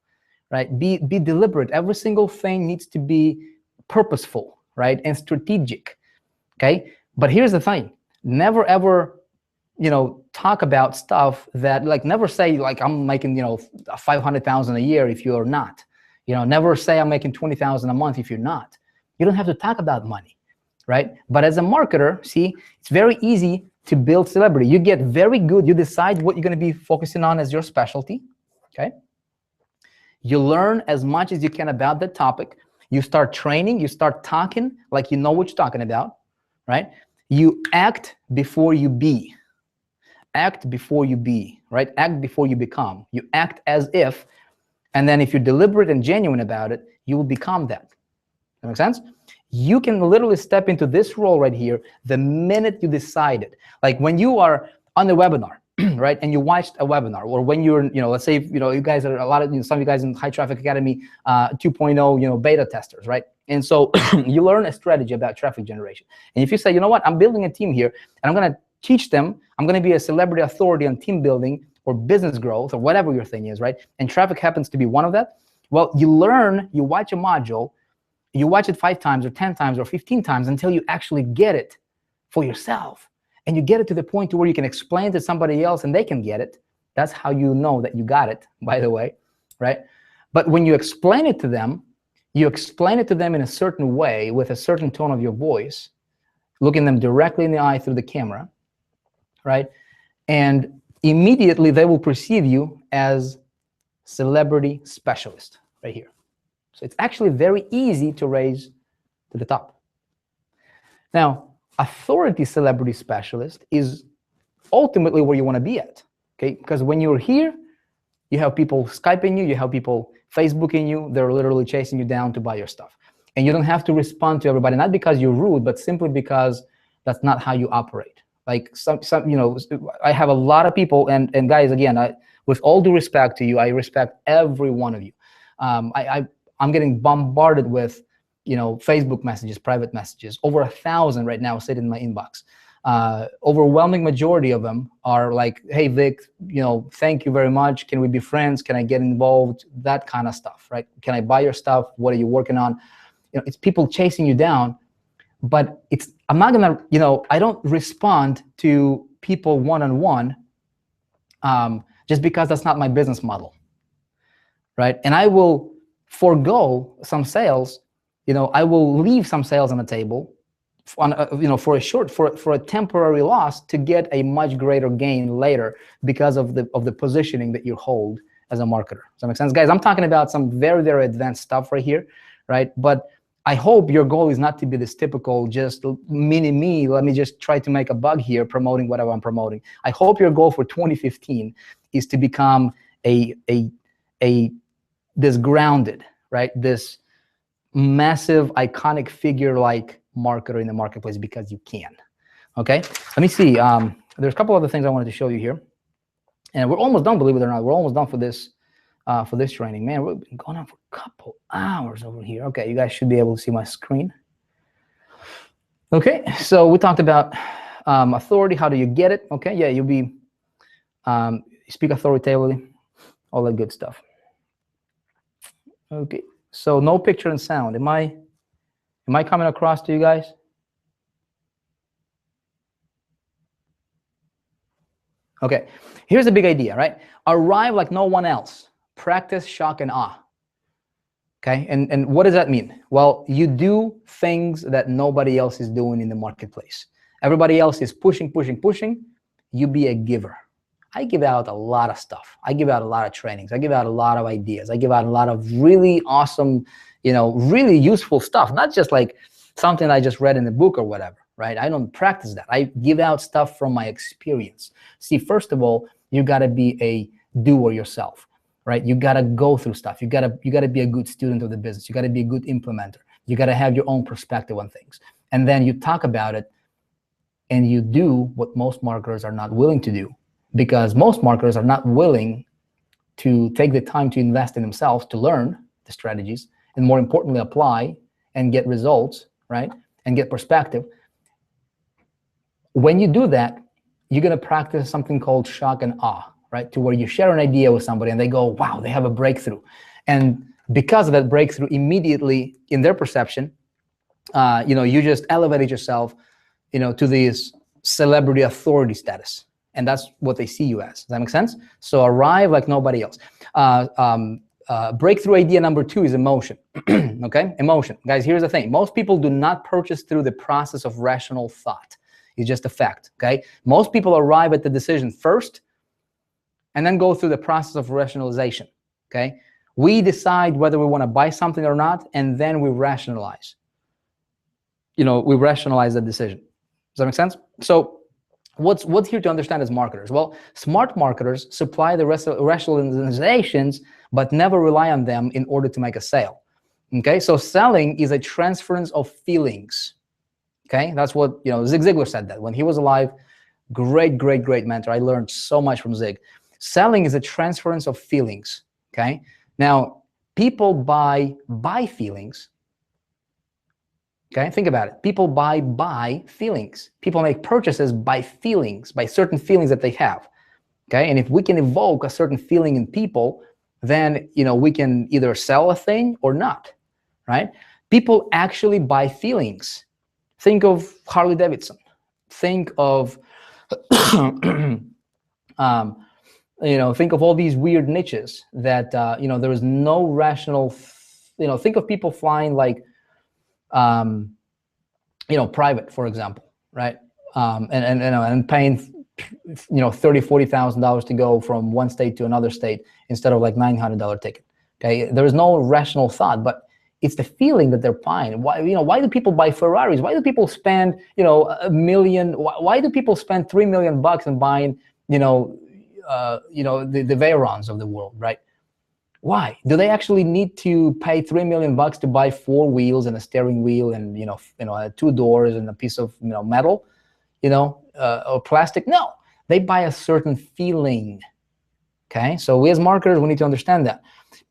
right? Be deliberate. Every single thing needs to be purposeful, right? And strategic, okay? But here's the thing. Never ever, you know, talk about stuff that, like, never say like I'm making, you know, 500,000 a year if you're not. You know, never say I'm making 20,000 a month if you're not. You don't have to talk about money, right? But as a marketer, see, it's very easy to build celebrity. You get very good. You decide what you're going to be focusing on as your specialty, okay? You learn as much as you can about that topic. You start training. You start talking like you know what you're talking about, right? You act before you be. Act before you be, right? Act before you become. You act as if. And then if you're deliberate and genuine about it, you will become that. That make sense? You can literally step into this role right here the minute you decide it. Like when you are on the webinar, right? And you watched a webinar, or when you're, you know, let's say, you know, you guys are some of you guys in High Traffic Academy 2.0, you know, beta testers, right? And so you learn a strategy about traffic generation. And if you say, you know what, I'm building a team here and I'm going to teach them, I'm going to be a celebrity authority on team building or business growth or whatever your thing is, right? And traffic happens to be one of that. Well, you learn, you watch a module, you watch it 5 times or 10 times or 15 times until you actually get it for yourself. And you get it to the point to where you can explain to somebody else and they can get it. That's how you know that you got it, by the way, right? But when you explain it to them in a certain way with a certain tone of your voice, looking them directly in the eye through the camera, right? And immediately they will perceive you as celebrity specialist right here. So it's actually very easy to raise to the top. Now, authority celebrity specialist is ultimately where you want to be at, okay? Because when you're here, you have people Skyping you, you have people Facebooking you, they're literally chasing you down to buy your stuff. And you don't have to respond to everybody, not because you're rude, but simply because that's not how you operate. Like some, you know, I have a lot of people, and guys, again, with all due respect to you, I respect every one of you. I'm getting bombarded with, Facebook messages, private messages, over 1,000 right now sit in my inbox. Overwhelming majority of them are like, hey, Vic, thank you very much. Can we be friends? Can I get involved? That kind of stuff, right? Can I buy your stuff? What are you working on? It's people chasing you down, but I'm not gonna, I don't respond to people one-on-one just because that's not my business model, right? And I will forego some sales. I will leave some sales on the table for a temporary loss to get a much greater gain later because of the positioning that you hold as a marketer. Does that make sense, guys? I'm talking about some very, very advanced stuff right here, right? But I hope your goal is not to be this typical just mini me. Let me just try to make a buck here promoting whatever I'm promoting. I hope your goal for 2015 is to become this grounded, right? This massive iconic figure like marketer in the marketplace because you can. Okay, let me see. There's a couple other things I wanted to show you here, and we're almost done. Believe it or not, we're almost done for this training. Man, we've been going on for a couple hours over here. Okay, you guys should be able to see my screen. Okay, so we talked about authority. How do you get it? Okay, yeah, you'll be speak authoritatively, all that good stuff. Okay, so no picture and sound. Am I coming across to you guys? Okay, here's the big idea, right? Arrive like no one else. Practice shock and awe. Okay, and what does that mean? Well, you do things that nobody else is doing in the marketplace. Everybody else is pushing, pushing, pushing. You be a giver. I give out a lot of stuff. I give out a lot of trainings. I give out a lot of ideas. I give out a lot of really awesome, really useful stuff. Not just like something I just read in the book or whatever, right? I don't practice that. I give out stuff from my experience. See, first of all, you got to be a doer yourself, right? You got to go through stuff. You got to be a good student of the business. You got to be a good implementer. You got to have your own perspective on things. And then you talk about it and you do what most marketers are not willing to do, because most marketers are not willing to take the time to invest in themselves to learn the strategies and, more importantly, apply and get results, right? And get perspective. When you do that, you're going to practice something called shock and awe, right? To where you share an idea with somebody and they go, wow, they have a breakthrough. And because of that breakthrough, immediately in their perception, you just elevated yourself, to this celebrity authority status. And that's what they see you as. Does that make sense? So arrive like nobody else. Breakthrough idea number 2 is emotion. Okay, emotion. Guys, here's the thing. Most people do not purchase through the process of rational thought. It's just a fact, okay? Most people arrive at the decision first and then go through the process of rationalization, okay? We decide whether we want to buy something or not, and then we rationalize. We rationalize the decision. Does that make sense? So what's here to understand as marketers? Well, smart marketers supply the rationalizations, but never rely on them in order to make a sale. Okay, so selling is a transference of feelings. Okay, that's what Zig Ziglar said that when he was alive. Great mentor. I learned so much from Zig. Selling is a transference of feelings. Okay, now people buy feelings. Okay, think about it. People buy feelings. People make purchases by feelings, by certain feelings that they have. Okay, and if we can evoke a certain feeling in people, then we can either sell a thing or not, right? People actually buy feelings. Think of Harley Davidson. Think of think of all these weird niches that there is no rational. Think of people flying like private, for example, right? And paying $30,000-$40,000 to go from one state to another state instead of like $900 ticket. Okay, there is no rational thought, but it's the feeling that they're buying. Why do people buy Ferraris? Why do people spend $1 million? Why do people spend $3 million in buying the Veyrons of the world, right? Why? Do they actually need to pay $3 million to buy 4 wheels and a steering wheel and 2 doors and a piece of metal, or plastic? No, they buy a certain feeling. Okay, so we as marketers, we need to understand that.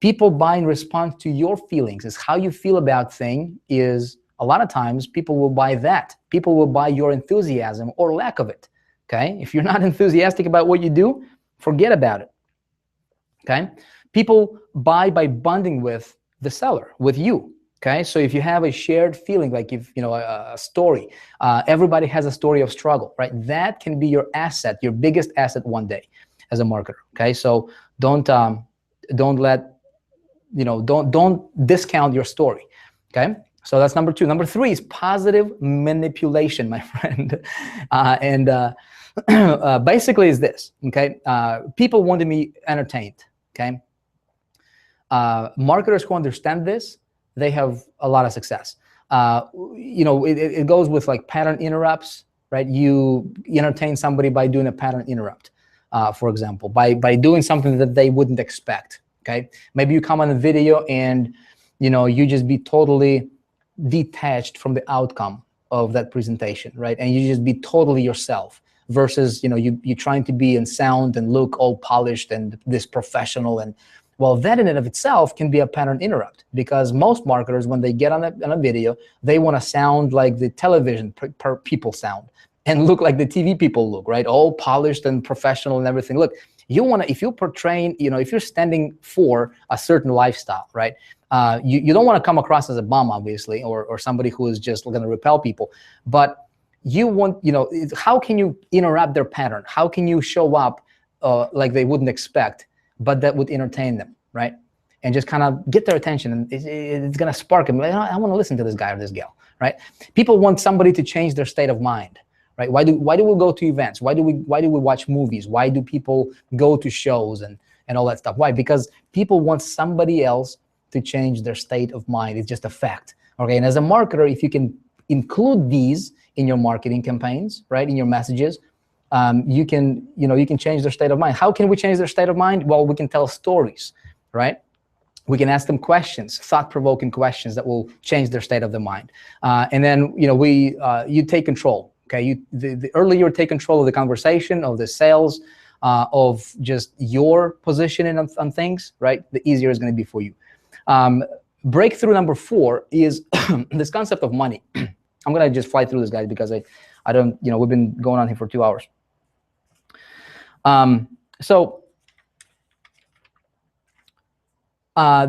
People buy in response to your feelings. It's how you feel about thing is a lot of times people will buy that. People will buy your enthusiasm or lack of it. Okay, if you're not enthusiastic about what you do, forget about it. Okay, people buy by bonding with the seller, with you. Okay, so if you have a shared feeling, like if you know a story, everybody has a story of struggle, right? That can be your asset, your biggest asset one day as a marketer. Okay, so don't let don't discount your story. Okay, so that's number 2. Number 3 is positive manipulation, my friend, basically is this. Okay, people want to be entertained. Okay, marketers who understand this, they have a lot of success. It goes with like pattern interrupts, right? You entertain somebody by doing a pattern interrupt, for example, by doing something that they wouldn't expect. Okay, maybe you come on a video and you just be totally detached from the outcome of that presentation, right? And you just be totally yourself versus you trying to be in sound and look all polished and this professional. And well, that in and of itself can be a pattern interrupt, because most marketers, when they get on a video, they want to sound like the television people sound and look like the TV people look, right? All polished and professional and everything. Look, you want to, if you're portraying, if you're standing for a certain lifestyle, right? You don't want to come across as a bum, obviously, or somebody who is just going to repel people. But you want, how can you interrupt their pattern? How can you show up like they wouldn't expect, but that would entertain them, right? And just kind of get their attention, and it's going to spark them. I want to listen to this guy or this gal, right? People want somebody to change their state of mind, right? Why do we go to events? Why do we watch movies? Why do people go to shows and all that stuff? Why? Because people want somebody else to change their state of mind. It's just a fact. Okay, and as a marketer, if you can include these in your marketing campaigns, right, in your messages, you can change their state of mind. How can we change their state of mind? Well, we can tell stories, right? We can ask them questions, thought-provoking questions that will change their state of the mind. And then you take control. Okay, the earlier you take control of the conversation, of the sales, of just your positioning on things, right, the easier it's going to be for you. Breakthrough number 4 is this concept of money. I'm going to just fly through this, guys, because I don't, we've been going on here for 2 hours.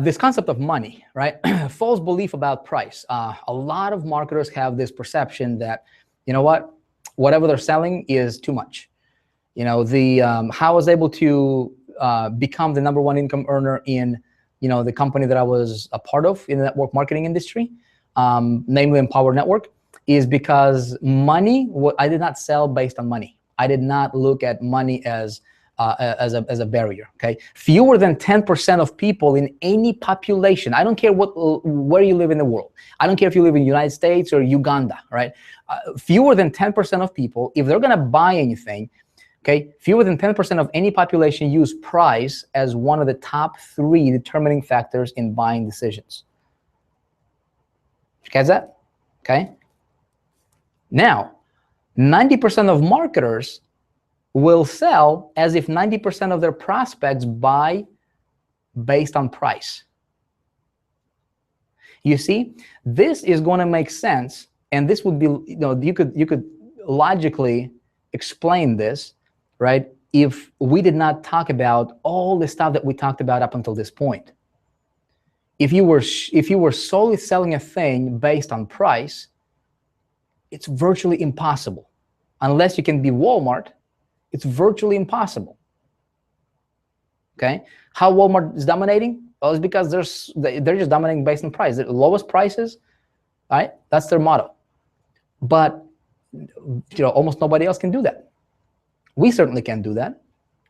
This concept of money, right? False belief about price. A lot of marketers have this perception that, whatever they're selling is too much. How I was able to become the #1 income earner in, the company that I was a part of in the network marketing industry, namely Empower Network, is because money, I did not sell based on money. I did not look at money as a barrier. Okay, fewer than 10% of people in any population. I don't care where you live in the world. I don't care if you live in the United States or Uganda. Right, fewer than 10% of people, if they're gonna buy anything, okay, fewer than 10% of any population use price as one of the top 3 determining factors in buying decisions. Did you catch that? Okay. Now, 90% of marketers will sell as if 90% of their prospects buy based on price. You see, this is going to make sense, and this would be, you could logically explain this, right, if we did not talk about all the stuff that we talked about up until this point. If you were solely selling a thing based on price, it's virtually impossible. Unless you can be Walmart, it's virtually impossible. Okay, how Walmart is dominating? Well, it's because they're just dominating based on price. The lowest prices, right? That's their motto. But almost nobody else can do that. We certainly can't do that,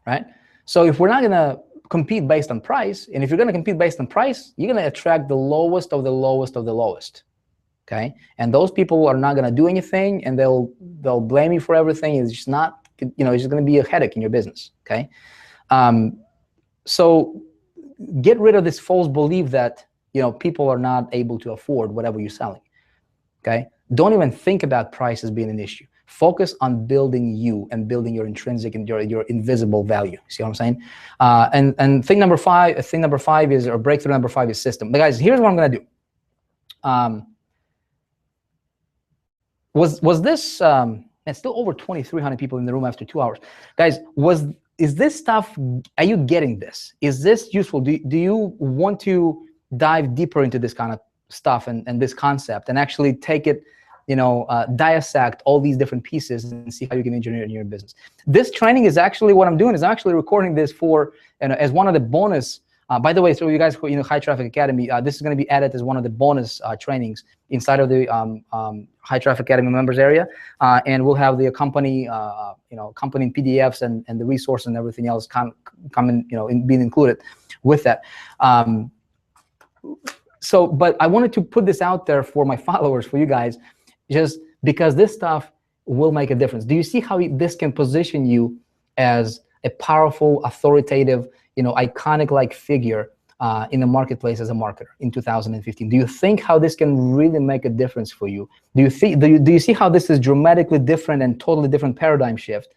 right? So if we're not gonna compete based on price, and if you're gonna compete based on price, you're gonna attract the lowest of the lowest of the lowest. Okay, and those people are not gonna do anything, and they'll blame you for everything. It's just not, it's just gonna be a headache in your business. Okay, so get rid of this false belief that people are not able to afford whatever you're selling. Okay, don't even think about price as being an issue. Focus on building you and building your intrinsic and your invisible value. See what I'm saying? And thing number five is, or breakthrough number 5 is system. But guys, here's what I'm gonna do. Was this? It's still over 2,300 people in the room after 2 hours, guys. Is this stuff? Are you getting this? Is this useful? Do you want to dive deeper into this kind of stuff and this concept and actually take it, dissect all these different pieces and see how you can engineer it in your business? This training is actually what I'm doing is I'm actually recording this for, as one of the bonus. By the way, so you guys who High Traffic Academy, this is going to be added as one of the bonus trainings inside of the High Traffic Academy members area, and we'll have the accompanying PDFs and the resource and everything else coming, being included with that. But I wanted to put this out there for my followers, for you guys, just because this stuff will make a difference. Do you see how this can position you as a powerful, authoritative, iconic-like figure in the marketplace as a marketer in 2015? Do you think how this can really make a difference for you? Do you see how this is dramatically different and totally different paradigm shift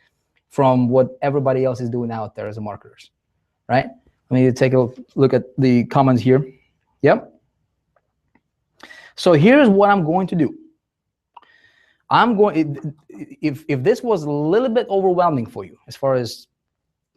from what everybody else is doing out there as a marketers, right? Let me take a look at the comments here. Yep. So here's what I'm going to do. If this was a little bit overwhelming for you, as far as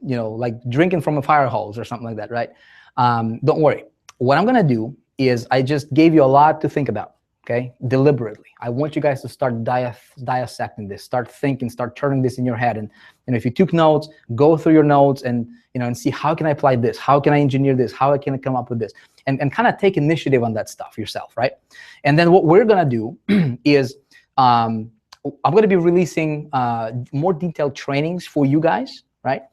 like drinking from a fire hose or something like that, right? Don't worry. What I'm gonna do is I just gave you a lot to think about, okay? Deliberately. I want you guys to start dissecting this, start thinking, start turning this in your head. And if you took notes, go through your notes and and see how can I apply this? How can I engineer this? How can I come up with this? And kind of take initiative on that stuff yourself, right? And then what we're gonna do is I'm gonna be releasing more detailed trainings for you guys, right?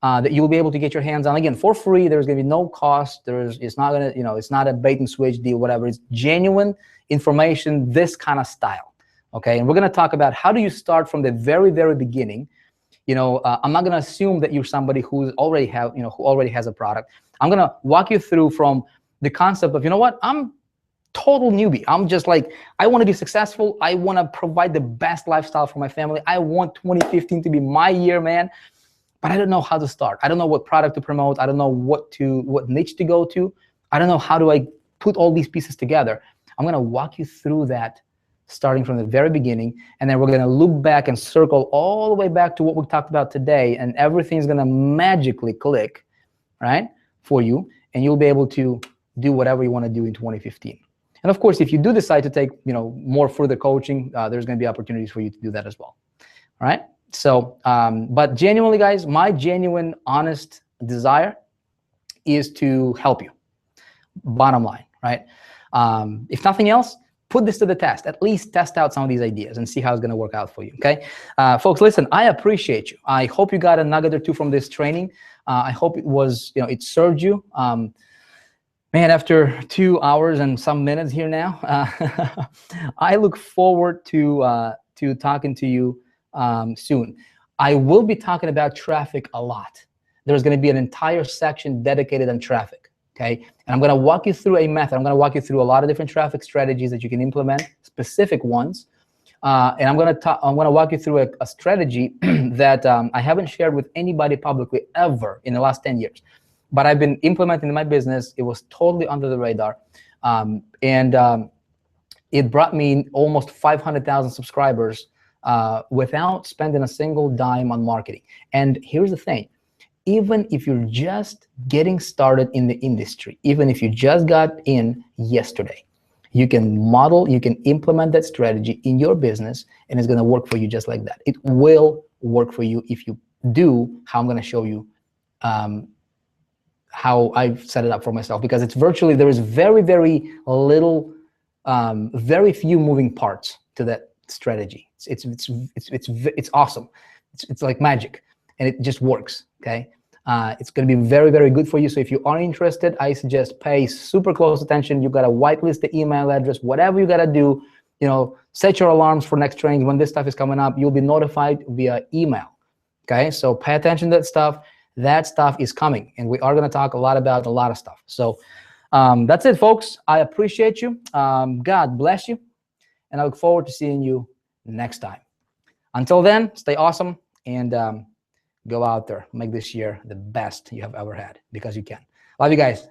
That you'll be able to get your hands on, again, for free. There's gonna be no cost. It's not gonna, it's not a bait and switch deal, whatever. It's genuine information, this kind of style, okay? And we're gonna talk about how do you start from the very, very beginning. I'm not gonna assume that you're somebody who already has a product. I'm gonna walk you through from the concept of, I'm total newbie. I'm just like, I want to be successful. I want to provide the best lifestyle for my family. I want 2015 to be my year, man. But I don't know how to start. I don't know what product to promote. I don't know what niche to go to. I don't know how do I put all these pieces together. I'm gonna walk you through that starting from the very beginning, and then we're gonna loop back and circle all the way back to what we talked about today, and everything's gonna magically click, right, for you, and you'll be able to do whatever you wanna do in 2015. And of course, if you do decide to take more further coaching, there's gonna be opportunities for you to do that as well, all right? So, but genuinely, guys, my genuine, honest desire is to help you. Bottom line, right? If nothing else, put this to the test. At least test out some of these ideas and see how it's going to work out for you, okay? Folks, listen, I appreciate you. I hope you got a nugget or two from this training. I hope it was, it served you. Man, after 2 hours and some minutes here now, I look forward to talking to you soon. I will be talking about traffic a lot. There's going to be an entire section dedicated on traffic, okay? And I'm going to walk you through a method. I'm going to walk you through a lot of different traffic strategies that you can implement, specific ones. And I'm going to walk you through a strategy that I haven't shared with anybody publicly ever in the last 10 years. But I've been implementing in my business. It was totally under the radar. It brought me almost 500,000 subscribers without spending a single dime on marketing. And here's the thing. Even if you're just getting started in the industry, even if you just got in yesterday, you can model, you can implement that strategy in your business, and it's going to work for you just like that. It will work for you if you do how I'm going to show you how I've set it up for myself, because it's virtually, there is very, very little, very few moving parts to that strategy. It's awesome. It's like magic, and it just works, okay? It's going to be very, very good for you. So if you are interested, I suggest pay super close attention. You got to whitelist the email address, whatever you got to do, set your alarms for next training. When this stuff is coming up, you'll be notified via email, okay? So pay attention to that stuff. That stuff is coming, and we are going to talk a lot about a lot of stuff. So that's it, folks. I appreciate you. God bless you, and I look forward to seeing you next time. Until then, stay awesome and go out there, make this year the best you have ever had, because you can. Love you guys.